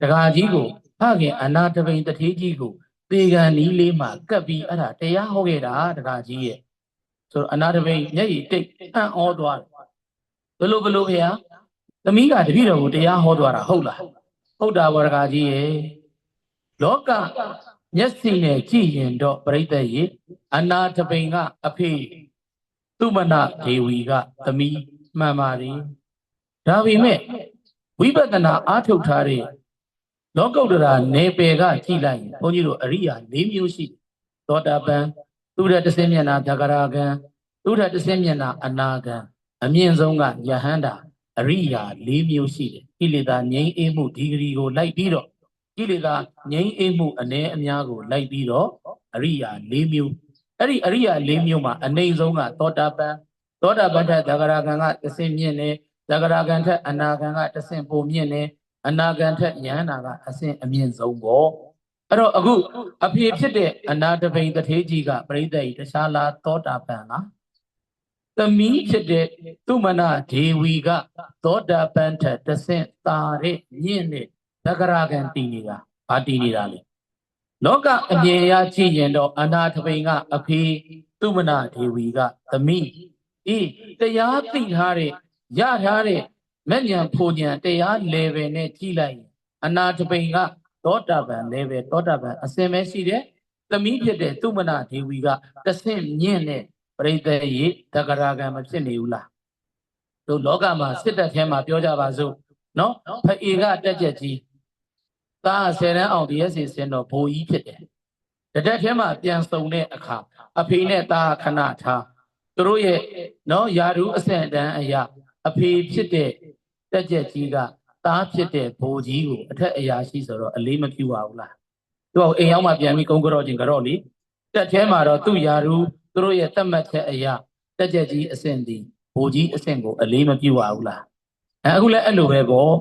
ဒကာကြီးကိုဖခင်အနာတပိန်တထေးကြီးကိုသေကံနီးလေးမှာကပ်ပြီးအဲ့ဒါတရားဟောခဲ့တာဒကာကြီးရဲ့ဆိုတော့အနာတပိန်မျက်ရည်တိတ်အံ့ဩသွားတယ်ဘလို့ဖေဟာသမီးကတပည့်တော်ကိုတရားဟောသွားတာဟုတ်လားဟုတ်တာဘောဒကာကြီးရဲ့လောကမျက်စိနဲ့ကြည့်ရင်တော့ပရိသတ်ရေအနာတပိန်ကအဖေသုမနာဒေဝီကသမီးမှန်ပါလေဒါပေမဲ့ဝိပဿနာအားထုတ်ထားတဲ့လောကုတ္တရာနေပယ်ကကြည့်လိုက်ရင်ဘုန်းကြီးတို့အရိယာ၄မျိုးရှိသောတာပန်သုဒ္ဓတဆင်းမျက်နာသဂရဂံသုဒ္ဓတဆင်းမျက်နာအနာဂံအမြင့်ဆုံးကယဟန္တာအရိယာ၄မျိုးရှိတယ်ကိလေသာငြိမ်းအေးမှုဒီဂရီကိုလိုက်ပြီးတော့ကိလေသာငြိမ်းအေးမှုအ ਨੇ အများကိုလိုက်ပြီးတော့အရိယာ၄မျိုးအဲ့ဒီအရိယာ၄မျိုးမှာအနိမ့်ဆုံးကသောတာပန်ထက်သဂရဂံကတဆင့်မြင့်နေသဂရဂံထက်အနာဂံကတဆင့်ပိုမြင့်နေအနာဂံထက်ယဟန္တာကအဆင့်အမြင့်ဆုံးပေါ့ အဲ့တော့အခုအဖေဖြစ်တဲ့အနာတပိန်တထေးကြီးကပရိသတ်ကြီးတခြားလားသောတာပန်လားသမီးဖြစ်တဲ့သူမနာဒေဝီကသောတာပန်ထက်တဆင့်သာတဲ့မြင့်တဲ့သက္ကရာကံတည်နေတာဘာတည်နေတာလဲလောကအမြင်ရကြည့်ရင်တော့အနာတပိန်ကအဖေသူမနာဒေဝီကသမီးတရားသိထားတဲ့ရထားတဲ့မဲ့ညာဖိုညာတရား level နဲ့ကြည့်လိုက်အနာတပိန်ကသောတာပန် level သောတာပန်အစင်ပဲရှိတယ်သမီးဖြစ်တဲ့သူမနာဒေဝီကတဆင့်မြင့်တဲ့ပရိသေယသက္ကရာကံမဖြစ်နေဘူးလားတို့လောကမှာစစ်တပ်ထဲမှာပြောကြပါစို့နော်ဖအေကတက်ကြက်ကြီးသား10တန်းအောင်ဒီရက်စီစင်တော့ဘိုလ်ကြီးဖြစ်တယ်တတက်ထဲမှာပြန်စုံတဲ့အခါအဖေနဲ့သားခဏထားသူတို့ရဲ့နော်ယာရုအဆင့်တန်းအရာအဖေဖြစ်တဲ့တက်ကြက်ကြီးကသားဖြစ်တဲ့ဘိုလ်ကြီးကိုအထက်အရာရှိဆိုတော့အလေးမပြုပါဘူးလားသူကအိမ်ရောက်မှပြန်ပြီးကုန်းကြောချင်းကြောလေတက်ထဲမှာတော့သူ့ယာရုသူတို့ရဲ့တတ်မှတ်ချက်အရာတက်ကြက်ကြီးအဆင့်ဒီဘိုလ်ကြီးအဆင့်ကိုအလေးမပြုပါဘူးလားအခုလည်းအဲ့လိုပဲပေါ့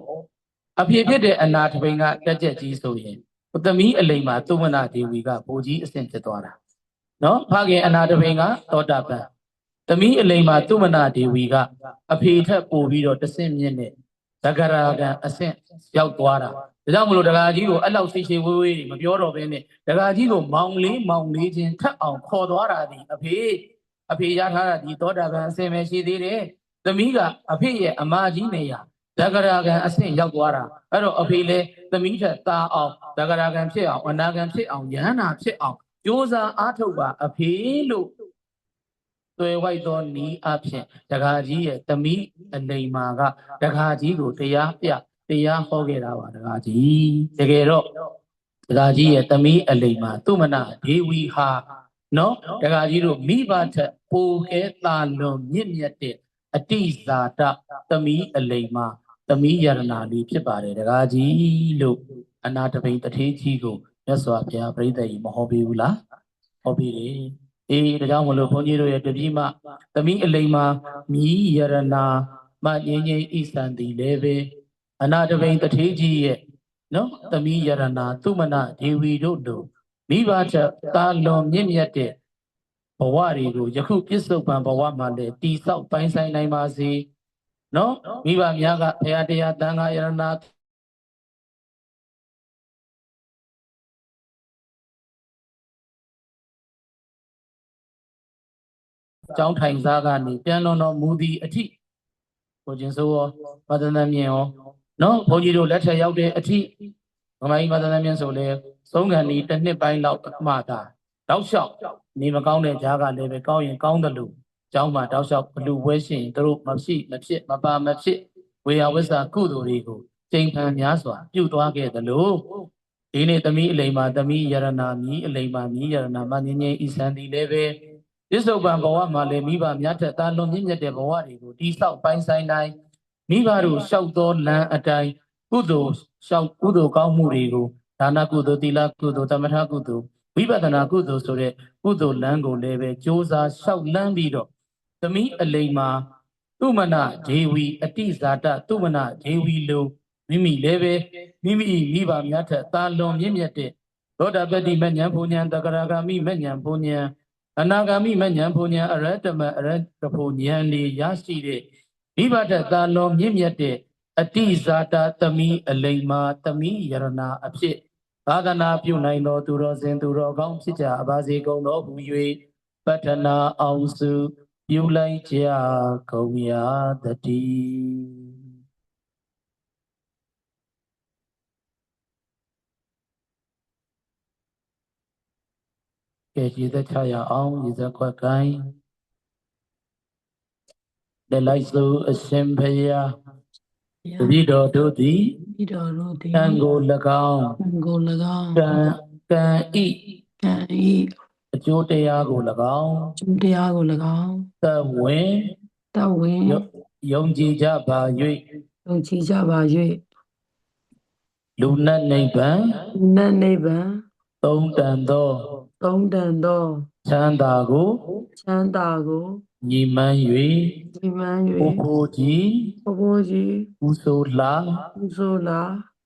အဖေဖြစ်တဲ့အနာတပိန်ကတက်ကြက်ကြီးဆိုရင်သမီးအလိမ်မှာသုမနာဒေဝီကဘိုလ်ကြီးအဆင့်ဖြစ်သွားတာနော်ဖခင်အနာတပိန်ကသောတာပန်သမီးအလိမ်မှာသုမနာဒေဝီကအဖေထက်ပိုပြီးတော့တဆင့်မြင့်တဲ့သက္ကရာကံအဆင့်ရောက်သွားတာဒါကြောင့်မလို့ဒကာကြီးကိုအဲ့လောက်ရှိရှိဝေးဝေးမပြောတော့ဘဲနဲ့ဒကာကြီးကိုမောင်လေးချင်းထပ်အောင်ခေါ်သွားတာဒီအဖေရထားတာဒီသောတာပန်အဆင့်ပဲရှိသေးတယ်သမီးကအဖေရဲ့အမကြီးနေရသက္ကရာကံအဆင့်ရောက်သွားတာအဲ့တော့အဖေလည်းသမီးထက်သားအောင်သက္ကရာကံဖြစ်အောင်အနာကံဖြစ်အောင်ယဟနာဖြစ်အောင်ကြိုးစားအားထုတ်ပါအဖေလို့သွေဝိုက်သောနီးအဖြစ်ဒကာကြီးရဲ့သမီးအလိမ်မာကဒကာကြီးကိုတရားဟောခဲ့တာပါဒကာကြီးတကယ်တော့ဒကာကြီးရဲ့သမီးအလိမ်မာသူမနာဒေဝီဟာနော်ဒကာကြီးတို့မိဘထက်ပိုခဲသာလွန်မြင့်မြတ်တဲ့အတိဇာတသမီးအလိမ်မာသမီးယရနာလေးဖြစ်ပါတယ်ဒကာကြီးလို့အနာတပိန်တထေးကြီးကိုမြတ်စွာဘုရားပြိဿကြီးမဟောပေးဘူးလားဟောပေးတယ်ဒါကြောင့်မလို့ဘုန်းကြီးတို့ရဲ့တပည့်မသမီးအလိမ်မာမြည်ယရနာမငြိမ်းငြိမ်းဣစံတီလည်းပဲအနာတပိန်တထေးကြီးရဲ့နော်သမီးယရနာသူမနာဒေဝီတို့တို့မိဘချက်သာလွန်မြင့်မြတ်တဲ့ဘဝတွေကိုယခုပြစ္ဆုတ်ပံဘဝမှာလည်းတိဆောက်ပိုင်းဆိုင်နိုင်ပါစေနော်မိဘများကဘုရားတရားတန်ခါယရနာကျောင်းထိုင်စားကနေပြန်လွန်တော်မူသည့်အထိကိုကျင်စိုးရောမသနာမြင့်ရောနော်ဘုန်းကြီးတို့လက်ထက်ရောက်တဲ့အထိမမကြီးမသနာမြင့်ဆိုလေသုံးခါနီတစ်နှစ်ပိုင်းလောက်မှသာတောက်လျှောက်နေမကောင်းတဲ့ကြားကလည်းပဲကောင်းရင်ကောင်းတယ်လို့ကျောင်းမှာတောက်လျှောက်ဘလူဝဲရှင်သူတို့မဖြစ်မပါမဖြစ်ဝေယဝိဇ္ဇာကုသိုလ်တွေကိုချိန်ဖန်များစွာပြုသွားခဲ့တယ်လို့ဒီနေ့သမီးအလိမ်မာသမီးယရနာမြည်အလိမ်မာမြည်ယရနာမငင်းငင်းဤစံဒီလည်းပဲပြစ္ဆုတ်ပံဘဝမှာလည်းမိဘများထက်သာလွန်မြင့်မြတ်တဲ့ဘဝတွေကိုတိဆောက်ပိုင်းဆိုင်တိုင်းမိဘတို့လျှောက်သောလမ်းအတိုင်းကုသိုလ်ကောင်းမှုတွေကိုဒါနကုသိုလ်သီလကုသိုလ်သမထကုသိုလ်ဝိပဿနာကုသိုလ်ဆိုတဲ့ကုသိုလ်လမ်းကိုလည်းပဲကြိုးစားလျှောက်လန်းပြီးတော့သမီးအလိမ်မာသူမနာဒေဝီအတိဇာတသူမနာဒေဝီလိုမိမိလည်းပဲမိဘများထက်သာလွန်မြင့်မြတ်တဲ့သောတာပတ္တိမဉ္ဇဉ်ဘုံဉ္ဇဉ်တက္ကရာဂာမိမဉ္ဇဉ်ဘုံဉ္ဇဉ်အနာဂါမိမဉ္ဇဉ်ဘုံဉ္ဇဉ်အရဟတမအရဟတဘုံဉ္ဇဉ်လေးရရှိတဲ့မိဘထက်သာလွန်မြင့်မြတ်တဲ့အတိဇာတသမီးအလိမ်မာသမီးယရနာအဖြစ်သာသနာပြုနိုင်တော်သူတော်စင်သူတော်ကောင်းဖြစ်ကြပါစေကုန်တော်ဟူ၍ပတ္ထနာအောင်စုပြုလိုက်ကြကုန်ရာတည်းကဲရည်သက်ချရအောင်ရည်သက်ခွက်ကိုင်းလက်လိုက်စို့အရှင်ဘုရားတပည့်တော်တို့သည်ကံကို၎င်းကံဤအကျိုးတရားကို၎င်းသက်ဝင်ယုံကြည်ကြပါ၍လူနတ်နိဗ္ဗာန်သုံးတန်သောချမ်းသာကိုညီမှန်း၍ဘိုးကြီးပူဆိုလာ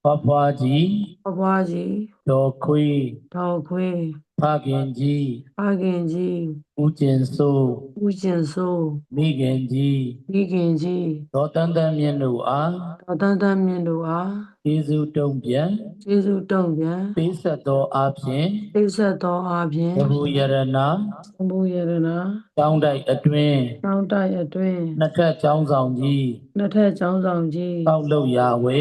ဖွားဖွားကြီး ဖွားဖွားကြီး ဒေါ်ခွေး ဒေါ်ခွေး ဖခင်ကြီး ဖခင်ကြီး ဦးကျင်စိုး ဦးကျင်စိုး မိခင်ကြီး မိခင်ကြီး ဒေါ်တန်းတန်းမြင့်တို့အား ဒေါ်တန်းတန်းမြင့်တို့အား ကျေးဇူးတုံ့ပြန် ကျေးဇူးတုံ့ပြန် ပေးဆက်သောအားဖြင့် ပိတ်ဆက်သောအားဖြင့် သဘူရတနာ သံဃာယရနာ ကျောင်းတိုက်အတွင်း တောင်းတအတွင်း နှစ်ထပ်ကျောင်းဆောင်ကြီး နှစ်ထက်ကျောင်းဆောင်ကြီး တောက်လို့ရဝဲ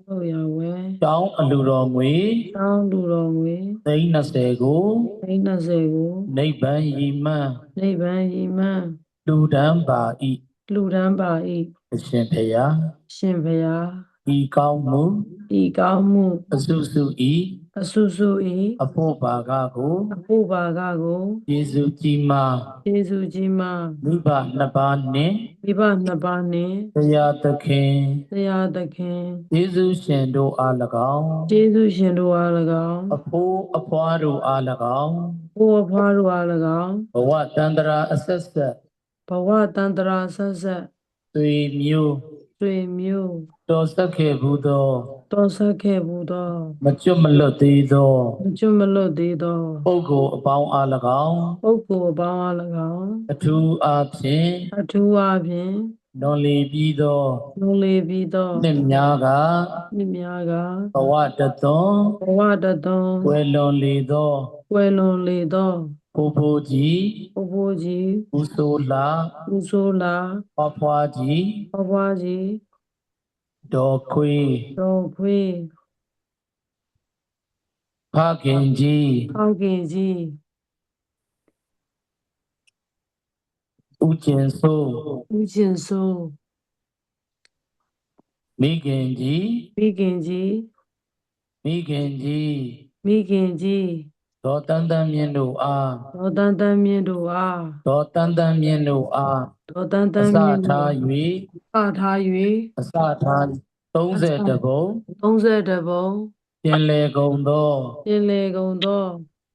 လို့ရဝဲ ကျောင်းအလူတော်ငွေ တောင်းလူတော်ငွေ 30ကို 30ကို နိဗ္ဗာန်ရည်မှန်း နိဗ္ဗာန်ရည်မှန်း လူတန်းပါဤ လူတန်းပါ၏ အရှင်ဖေယ ရှင်ဘုရား ဤကောင်းမှု ဤကောင်းမှု အစုစုဤ အဆုစု၏ အဖို့ပါကကို အဖို့ပါကကို ယေရှုကြီးမား ယေရှုကြီးမှာ မိဘနှစ်ပါးနှင့် မိဘနှစ်ပါးနှင့် တရားသခင် တရားသခင် ယေရှုရှင်တို့အား၎င်း ယေရှုရှင်တို့အား၎င်း အဖိုးအဖွားတို့အား၎င်း ဘိုးအဖွားတို့အား၎င်း ဘဝတန္တရာအဆက်ဆက် ဘဝတန်တရာဆက်ဆက် သွေမျိုး ဆွေမျိုး တော်ဆက်ခဲ့ဘူးသော တော်ဆက်ခဲ့ဘူးသော မကျွတ်မလွတ်သေးသော မကျွတ်မလွတ်သေးသော ပုဂ္ဂိုလ်အပေါင်းအား၎င်း ပုဂ္ဂိုလ်အပေါင်းအား၎င်း အထူးအားဖြင့် အထူးအားဖြင့် လွန်လေပြီးသော လုံးလေးပြီးသော နှစ်များက မြစ်များက ဘဝတသွန် ဘဝတသွန် ွယ်လွန်လေသော ကွယ်လွန်လေသော ဘိုးဘိုးကြီး ဘိုးဘိုးကြီး ဦးစိုးလာ ဦးစိုးလာ ဖွားဖွားကြီး ဘွားဘွားကြီး ဒေါ်ခွေး တော်ခွေး ဖခင်ကြီး ဖောက်ခင်ကြီး ဦးကျင်စိုး ဦးကျင်စိုး မိခင်ကြီး မိခင်ကြီး မိခင်ကြီး မိခင်ကြီး ဒေါ်တန်းတန်းမြင့်တို့အား ဒေါ်တန်းတန်းမြင့်တို့အား ဒေါ်တန်းတန်းမြင့်တို့အား ဒေါ်တန်းတ အ န်း စ မြင့်တို့ ထား အားထား၍ ၍အစထား30တပုံ 30ပုံ ပြင်လေကုန်သော ပြင်လေကုန်သော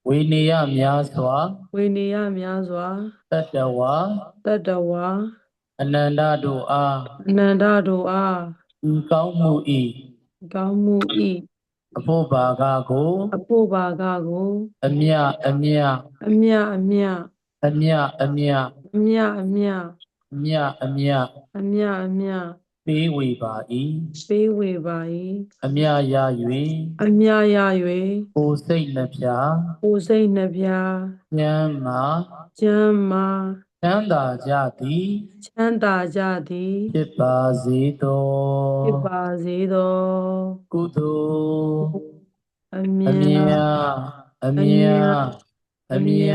ဝေနေယများစွာ ဝေနေရများစွာ တတ္တဝါ တတ္တဝါ အနန္တတို့အား အနန္တတို့အား ဤကောင်းမှုဤ ကောင်းမှု၏ အဖို့ဘာကကို အဖို့ပါကကို အမြအမြ အမြအမြ အမြအမြ အမြအမြ အမြအမြ အမြအမြ ပေးဝေပါ၏ ပေးဝေပါ၏ အမြရ အမြရ ၍ကိုယ်စိတ်နှပြ ကိုယ်စိတ်နှပြ ဉာဏ်မှာ ကျမ်းမာ ချမ်းသာကြသည် ချမ်းသာကြသည် ဖြစ်ပါစေသော ဖြစ်ပါစေသော ကုသိုလ် အ အ မြ မြ တ် အမြအမြ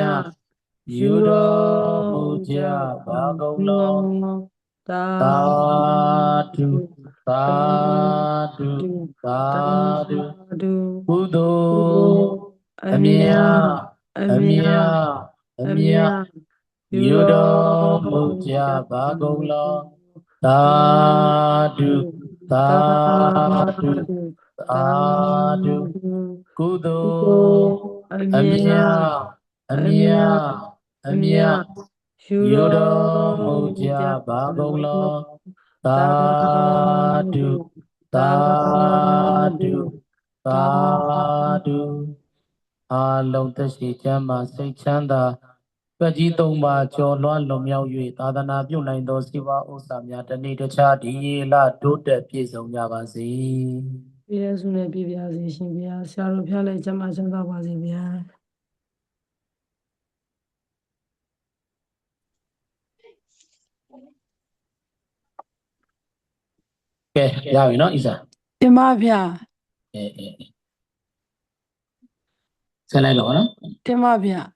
ယူတော်မူကြပါကုန်လော သာ သာဓုသာဓုသာ သာ ဓု ဓု ကုသို ကု လ် အ အ မြ မြ တ် အမြအမြယူတော်မူကြပါကုန်လော သာဓုသာ ဓု သာဓု ကုသိုလ် အ အ မြ မြ တ် အမြအမြယူ ယူ တော်မူ တော် ကြပါကုန်လော သာ သာ ဓု သာ ဓု သာဓုအားလုံးသက်ရှိချမ်းသာစိတ်ချမ်းသာပက်ကြီးသုံးပါးကျော်လွှားလွန်မြောက်၍သာသနာပြုနိုင်သောစိဝါဥစ္စာများတနေ့တခြားဒီရေလတိုးတက်ပြည့်စုံကြပါစေ ပြည့်စုံနဲ့ပြည့်ပြားစေရှင်ဗျာဆရာတော်ဖျားလည်းကျမ်းမာချမ်းသာပါစေဗျာ ကဲရပြီနော်ဣစာ တင်ပါဗျာ ဆက်လိုက်တော့နော် တင်ပါဗျာ